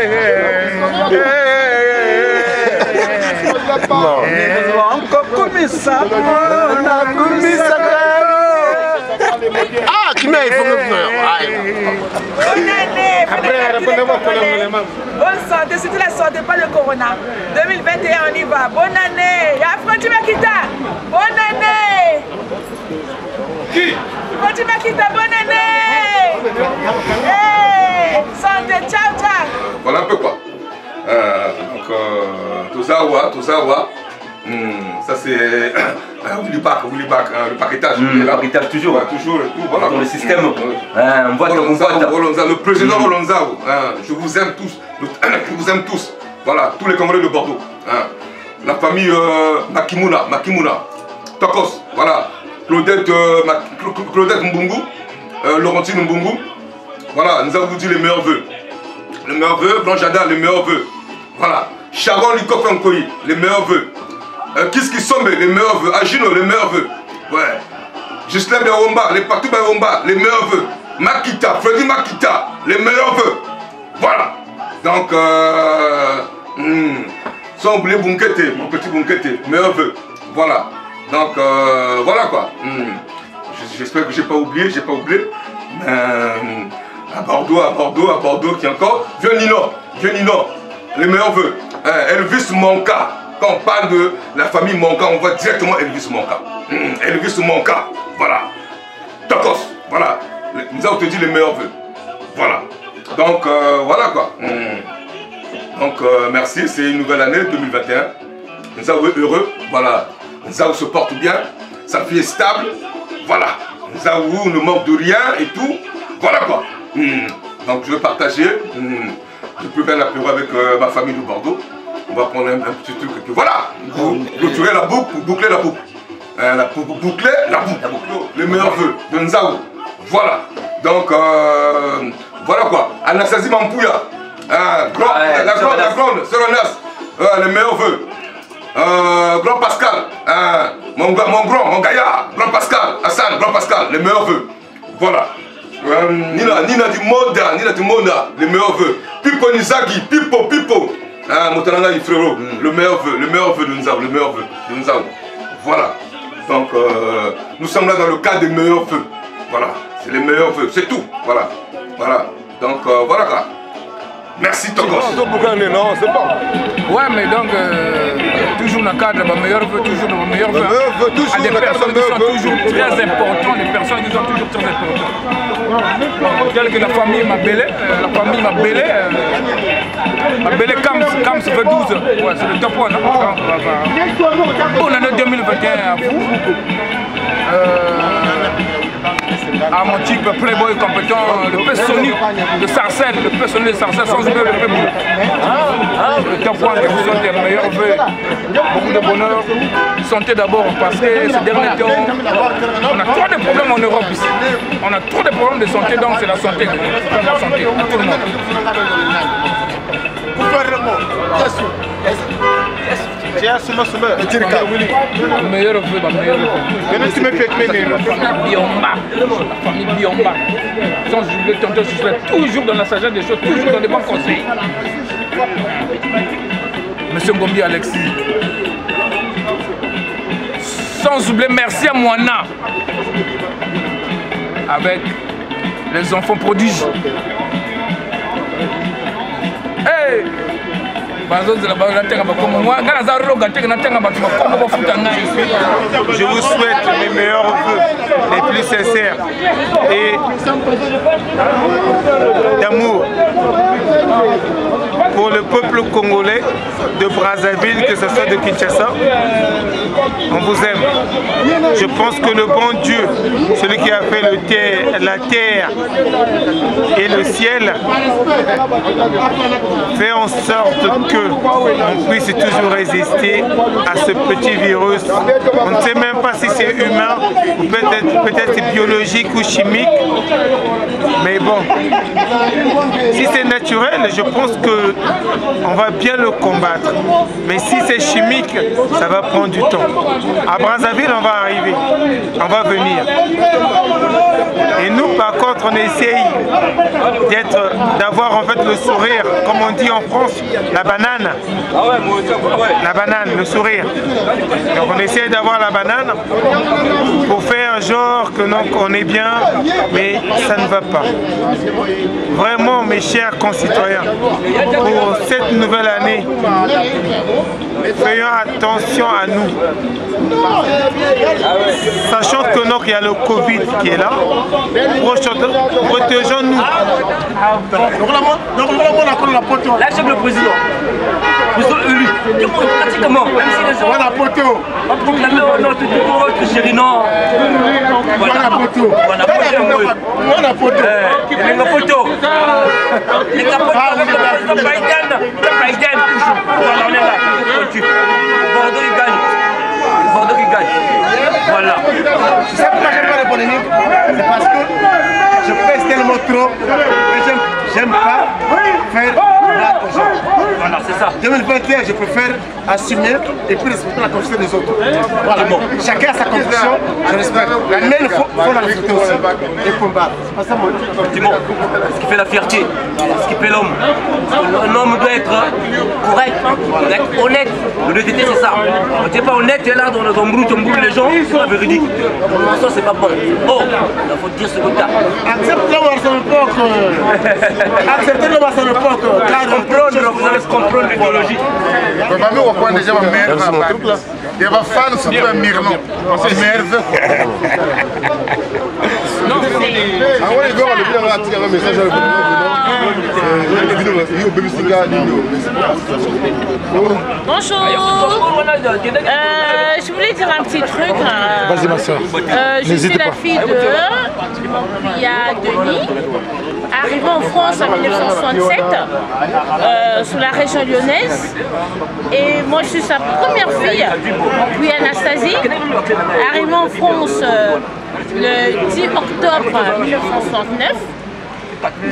Ah, qui m'a informé. Bonne santé, si tu ne la sortais pas le corona. 2021, on y va. Bonne année. Et Fredi Makita, bonne année. Qui? Fredi Makita, bonne année. Hey, santé, ciao, ciao. Voilà un peu quoi. Donc, tout ça, ça c'est le paquetage. Le paquetage toujours. Ouais, toujours, tout, voilà. Dans le système. On voit le président Rolonzao, je vous aime tous. Je vous aime tous. Voilà, tous les Congolais de Bordeaux. La famille Makimuna, Tokos, voilà. Claudette Mbungu, Laurentine Mbungu. Voilà, nous avons vous dit les meilleurs vœux. Les meilleurs vœux, Blanchada, les meilleurs vœux. Voilà. Sharon Likof Nkoyi, les meilleurs vœux. Kiski Sombe, les meilleurs vœux. Agino, les meilleurs vœux. Ouais. Gislain Beromba, les partout Beromba, les meilleurs vœux. Makita, Fredi Makita, les meilleurs vœux. Voilà. Donc, sans oublier Bunkete, mon petit Bunkete, meilleurs vœux. Voilà. Donc, voilà quoi. J'espère que j'ai pas oublié. À Bordeaux qui est encore. Vieux Nino, les meilleurs vœux. Elvis Monka, quand on parle de la famille Monka, on voit directement Elvis Monka. Elvis Monka, voilà. Tokos, voilà. Nous avons te dit les meilleurs vœux. Voilà. Donc, voilà quoi. Donc, merci, c'est une nouvelle année 2021. Nous avons heureux, voilà. Nous avons se porte bien, sa fille est stable, voilà. Nous avons ne manque de rien et tout, voilà quoi. Donc je vais partager, je peux faire l'apéro avec ma famille de Bordeaux. On va prendre un petit truc et puis voilà, pour clôturer la boucle, pour boucler la boucle. Pour boucler la boucle, les meilleurs vœux de Nzao. Voilà, donc voilà quoi. Anastasie Mampouya, la grande, Serenas, les meilleurs vœux. Grand Pascal, mon gaillard, Grand Pascal, Hassan, Grand Pascal, les meilleurs vœux. Voilà. Nina du Monda, les meilleurs vœux. Pipo Nizagi, Pipo, Motananga frérot, le meilleur vœu de Nzao, Voilà. Donc, nous sommes là dans le cadre des meilleurs vœux. Voilà, c'est les meilleurs vœux, c'est tout. Voilà. Donc, voilà quoi. Merci Tokos. Non, c'est bon. Ouais, mais donc, toujours dans le cadre de mes meilleurs vœux, toujours dans mes meilleurs vœux. À des personnes qui sont toujours très importantes, des personnes qui sont toujours très importantes. Telle que la famille m'a belé, Kams fait 12. Ouais, c'est le top 1. Bonne année 2021 à vous. à mon type playboy compétent, le peu sonique de Sarcelles, le peu sonique de Sarcelles, sans oublier le peu beau. Le temps pour quelque chose de meilleur vœu, beaucoup de bonheur, santé d'abord, parce que ces derniers temps, on a trop de problèmes en Europe ici. On a trop de problèmes de santé, donc c'est la santé, la santé à tout le monde. Meilleur vœu, meilleur vœu. La famille Biomba. Sans oublier tonton, je suis toujours dans la sagesse des choses, toujours dans les bons conseils. Monsieur Ngombi Alexis. Sans oublier merci à Moana. Avec les enfants prodiges. Hey! Je vous souhaite mes meilleurs vœux, les plus sincères et d'amour pour le peuple congolais de Brazzaville, que ce soit de Kinshasa. On vous aime. Je pense que le bon Dieu, celui qui a fait la terre et le ciel, fait en sorte qu'on puisse toujours résister à ce petit virus. On ne sait même pas si c'est humain ou peut-être biologique ou chimique. Mais bon, si c'est naturel, je pense qu'on va bien le combattre. Mais si c'est chimique, ça va prendre du temps. À Brazzaville, on va arriver, on va venir. Et nous, par contre, on essaye d'avoir en fait le sourire, comme on dit en France, la banane. La banane, le sourire. Donc on essaie d'avoir la banane pour faire genre que non, qu'on est bien, mais ça ne va pas. Vraiment, mes chers concitoyens, pour cette nouvelle année, faisons attention à nous. Sachant que donc il y a le Covid qui est là, protégeons-nous. Là, c'est le président. Nous sommes élus. Pratiquement. Même si les gens vont proclamer notre chéri, non. Voilà poto. Les capotes avec le président Biden. Voilà, on est là. Bordeaux, il gagne. Bordeaux qui gagne. Voilà. Tu sais pourquoi j'aime pas les polémiques? C'est parce que je pèse tellement trop et j'aime pas faire mal aux gens. Voilà, c'est ça. 2021, je préfère assumer et puis respecter la conviction des autres. Voilà. Bon. Chacun a sa conviction, je respecte. Mais il faut la respecter aussi et combattre. C'est pas ça mon Dis-moi, ce qui fait la fierté, ce qui fait l'homme. Un homme doit être correct, doit être honnête. L'honnêteté, c'est ça. Quand tu n'es pas honnête, tu es là dans ton brou les gens, c'est pas véridique. Ça, c'est pas bon. Oh, il faut dire ce que tu as. Accepte l'homme à son époque. Acceptez l'homme à son époque. Vous allez comprendre l'idéologie. Il y a des fans qui sont mirno. C'est merveilleux. Bonjour. Je voulais dire un petit truc. Vas-y ma soeur. Je suis la fille de Pia Denis, arrivée en France en 1967, sous la région lyonnaise. Et moi je suis sa première fille, puis Anastasie, arrivée en France le 10 octobre 1969.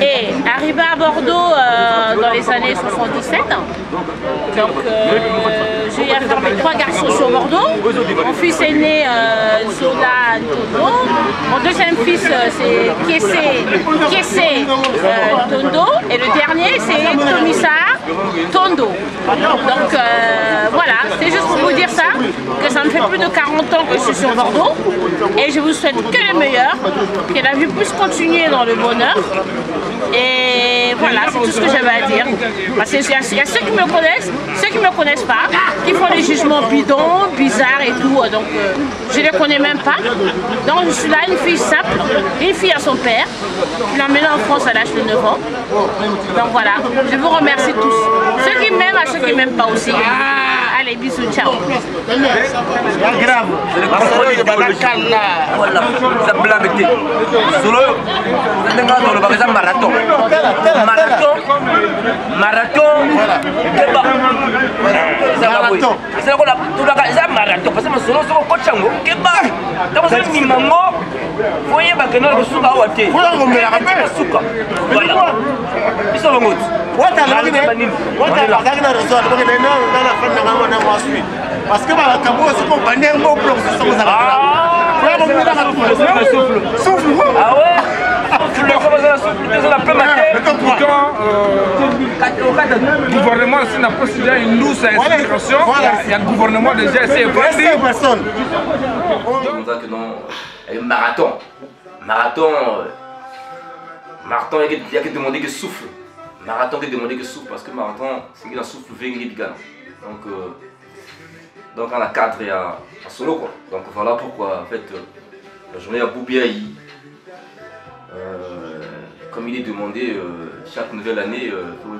Et arrivé à Bordeaux dans les années 77, donc j'ai à faire mes 3 garçons sur Bordeaux. Mon fils est né Zola Tondo, mon deuxième fils c'est Kiesé Tondo et le dernier c'est Tomisa Tondo. Donc voilà, c'est juste pour vous dire ça, que ça me fait plus de 40 ans que je suis sur Bordeaux et je vous souhaite que le meilleur, que la vie puisse continuer dans le bonheur. Et voilà, c'est tout ce que j'avais à dire. Parce qu'il y a ceux qui me connaissent, ceux qui ne me connaissent pas, qui font des jugements bidons, bizarres et tout. Donc je ne les connais même pas. Donc je suis là, une fille simple, une fille à son père. Je l'ai emmenée en France à l'âge de 9 ans. Donc voilà, je vous remercie tous. Ceux qui m'aiment, à ceux qui ne m'aiment pas aussi. Allez, bisous, ciao. C'est grave. Voilà, ça blague. Solo, ça marathon. Marathon, débat. C'est quoi la marathon? Parce que mon solo, c'est quoi chango? Débat. Dans ce minimum, voyez que nous le souka ouaté. Voilà. Ils sont venus. Parce que ma camo c'est qu'on va n'aime pas bloc sur son souffle. Ah ouais. Le gouvernement aussi n'a pas déjà une douce inspiration. Il y a le gouvernement déjà essayé de personne. Marathon. Marathon, il y a que demander que souffle. Marathon, il y a demander que souffle parce que marathon, c'est qu'il a souffle véritable. Donc on a 4 et à solo quoi. Donc voilà pourquoi en fait la journée à Boubiaï, comme il est demandé chaque nouvelle année pour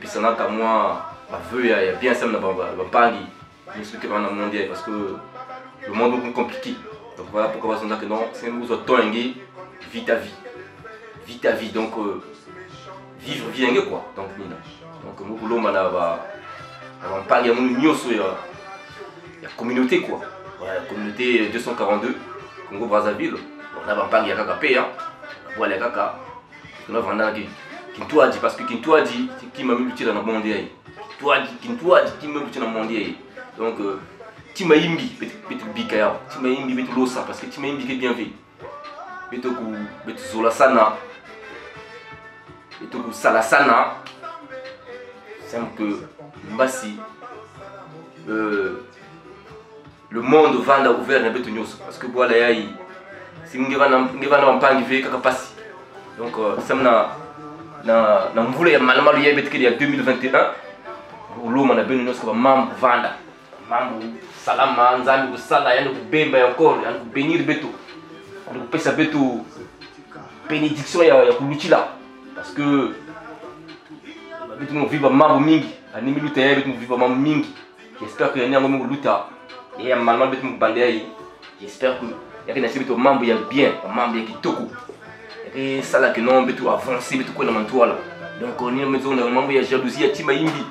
pisana qu'à moi il y a bien ça dans le Paris, m'expliquer dans le mondial parce que le monde est beaucoup compliqué. Donc voilà pourquoi on a que non, c'est nous autres vie ta vie donc vivre bien quoi. Donc mon boulot on parle, il y a communauté quoi. La communauté 242, Congo Brazzaville. On a parlé, il y a KKP, hein. On a Kaka. On a vendu Kintoua dit parce que Kintoua dit qui m'a mis le dans le monde. Kintoua dit qui m'a mis dans le monde. Donc, Tima Imbi, petit Bikaya, Tima Imbi, petit Losa, parce que Tima Imbi est bien vu. Petit Zolasana, petit Salasana, c'est que Mbassi, le monde va ouvert un peu de news parce que voilà, si on va en parler, donc ça na mvula ya malama ya betkeli ya 2021 uluma na beno nosko mambo vanda mambo salama nzambi kusala yani kubemba encore yani kubenir beto yani kupesa beto bénédiction ya kuluchila parce que beto no viva mambo mingi ani miluta ya beto no viva mambo mingi j'espère que yani ngo luta et malama beto mbande yi j'espère que yakina beto mambo ya bien mambo ya kitoko et ça là que non beto avancer beto ko na mantoala donc on est maison na mambo ya jalousie ya tima imbi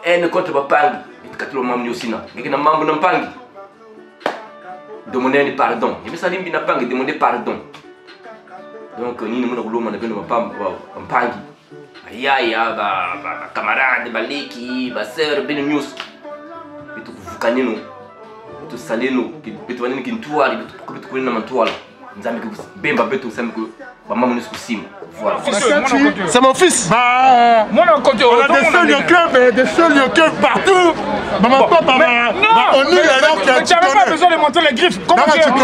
ene contre bapangi beto mambo ni osina ngekina mambo na mpangi demander pardon et ça limbi na pangi demander pardon donc ni mo na kuloma na beno bapangi ayaya ba camarade ba leki ba sœur beno news beto kuvukanino beto saleno beto wanene kintuali beto ko na mantoala nzambi bemba beto sambi ko ba maman ne skusima voilà c'est mon fils on a des seuls clubs des seuls clubs partout maman papa on est là que tu n'avais pas besoin de monter les griffes comment tu connais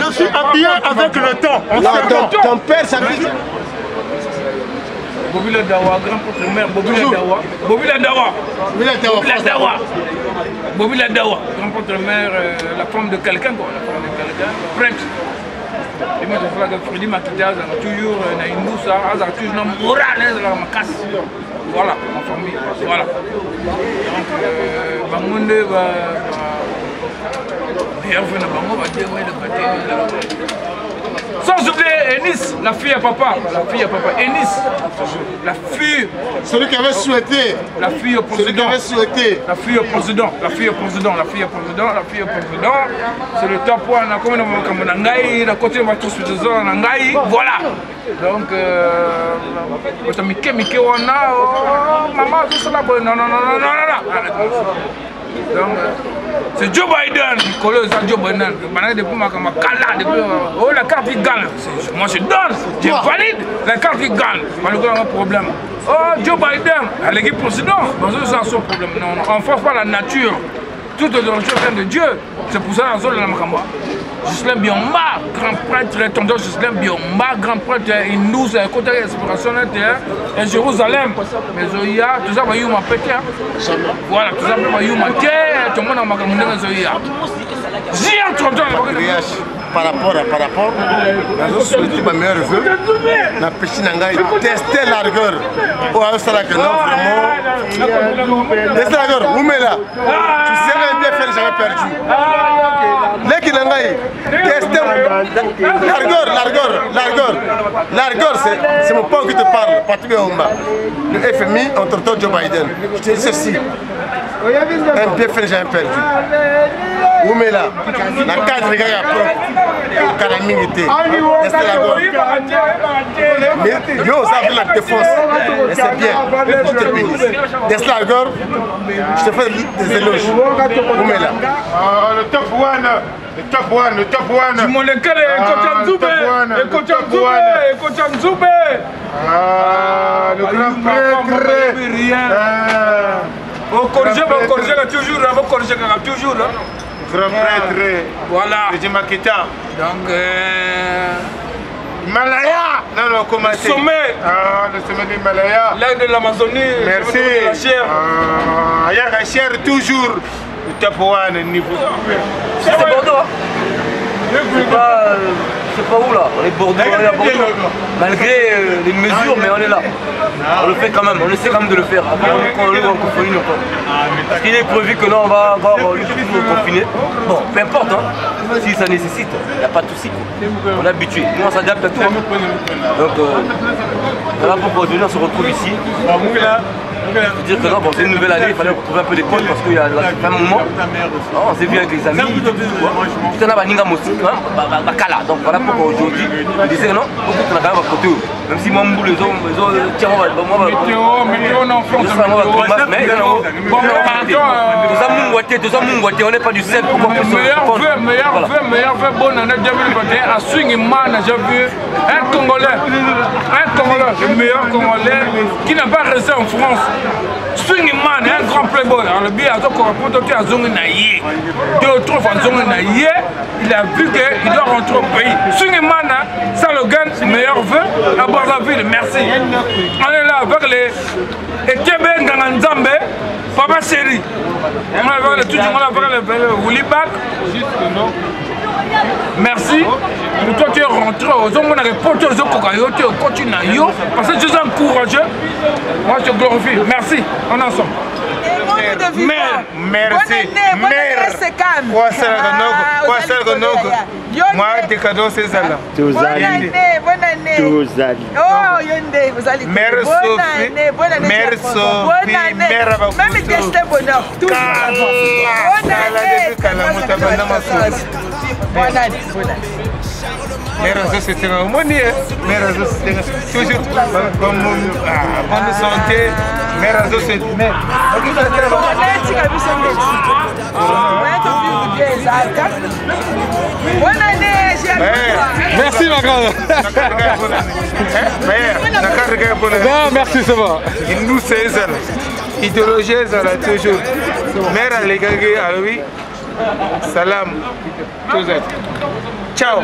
je suis habillé avec le temps ton père s'habille Bobila Dawa, grand porte-mère, Bobila Dawa, grand porte-mère, la femme de quelqu'un, prêtre. Et moi je fais que Freddy Makita, toujours une douce, toujours une morale, ma casse. Voilà, ma famille, voilà. Donc, Bamunde va. Sans oublier Ennis, la fille à papa, Ennis, la fille. Celui qui avait souhaité. La fille au président. Celui qui avait souhaité. La fille au président. C'est le top point. On a comme on a Nangaï, la côté de ma tous les ans Nangaï, voilà. Donc, Mike on a, maman, tout ça là, non. Donc, c'est Joe Biden, Joe Biden. Depuis ma cala, depuis la carte qui gagne. Moi je donne, je valide la carte qui gagne. Malgré un problème. Oh, Joe Biden, l'équipe président, c'est un son problème. On ne force pas la nature. Tout est dans le chemin de Dieu. C'est pour ça dans la zone de la Makamba. Gislain Biomba, grand prêtre, tonton Gislain Biomba, grand prêtre, il nous a côté d'inspiration et Jérusalem. Mais Zoya, tout ça va y ma pété. Voilà, tout ça va y ma terre, tout le monde a ma camouflage Zoya. J'ai un tonton. par rapport, je souhaite ma meilleure vœu. La piscine tester largueur. Oh, ça là que non, vraiment. Tester largueur, où met là? Tu sais bien faire, j'avais perdu. L'équipe Nangaï, tester largueur, c'est mon père qui te parle. Patrick Omba. Le FMI entre Joe Biden. Je te dis ceci. Un bien fait, j'avais perdu. Où met là? La cadre, les gars, calamité. Tester largueur. Mais yo, ça fait la défense. Et c'est bien. Je te bénisse. Tester largueur, je te fais des éloges. Où met là? Le top one. Le top one. Du monde est calé, le coach Nzoubé. Le grand prêtre. Vous corrigez toujours. Grand prêtre. Voilà. Le Makita. Donc, Himalaya. Non, comment c'est? Le sommet. Le sommet de l'Himalaya. L'air de l'Amazonie. Merci. La chair. Il y a la chair toujours. Le top one niveau. C'est Bordeaux. C'est pas où là? On est Bordeaux, on est à Bordeaux. Malgré les mesures, mais on est là. On le fait quand même, on essaie quand même de le faire. On est en confinement. Parce qu'il est prévu que là on va avoir le confiné. Bon, peu importe, hein. Si ça nécessite, il n'y a pas de souci. On est habitué, nous on s'adapte à tout. Donc voilà pourquoi aujourd'hui on se retrouve ici. Je veux dire que non, bon, c'est une nouvelle année, il fallait retrouver un peu des potes parce qu'il y a un moment. On s'est vu avec les amis, tout a baninga aussi, bakala. Donc voilà pourquoi aujourd'hui, je disais non, on a quand même à côté. Même si moi, les autres, tiens, on va. On n'est pas du sel. Meilleur vœu, bonne année 2021. À Swingman, j'ai vu un Congolais, le meilleur Congolais qui n'a pas resté en France. Swingman, un grand playboy. Alors, le billet a été à Zongenaïe. 2 ou 3 fois Zongenaïe, il a vu qu'il doit rentrer au pays. Swingman, ça le gagne, meilleur vœu à Brazzaville. Merci. On est là avec les Etebe Nganganzambe, Papa Seri. On est avec le Woulibak. Merci. Pour toi, tu es rentré aux hommes, on a répondu aux autres, tu continues parce que tu es encouragé. Moi, je te glorifie. Merci. On est ensemble. Merci. Moi, des cadeaux, c'est ça là. Bonne année. Oh, Yonde, vous allez. Mère Sophie. Mère Sophie. Mère Abakoutou. Même destin bonheur. Bonne année. Mes réseaux c'était un harmonie, mes réseaux c'était toujours bonne santé, mes réseaux c'est... Bonne année, merci ma grande. Merci, ça va. Nous c'est ça, idéologie ça là toujours. Mère à l'égagé à lui, salam, tous. Ciao.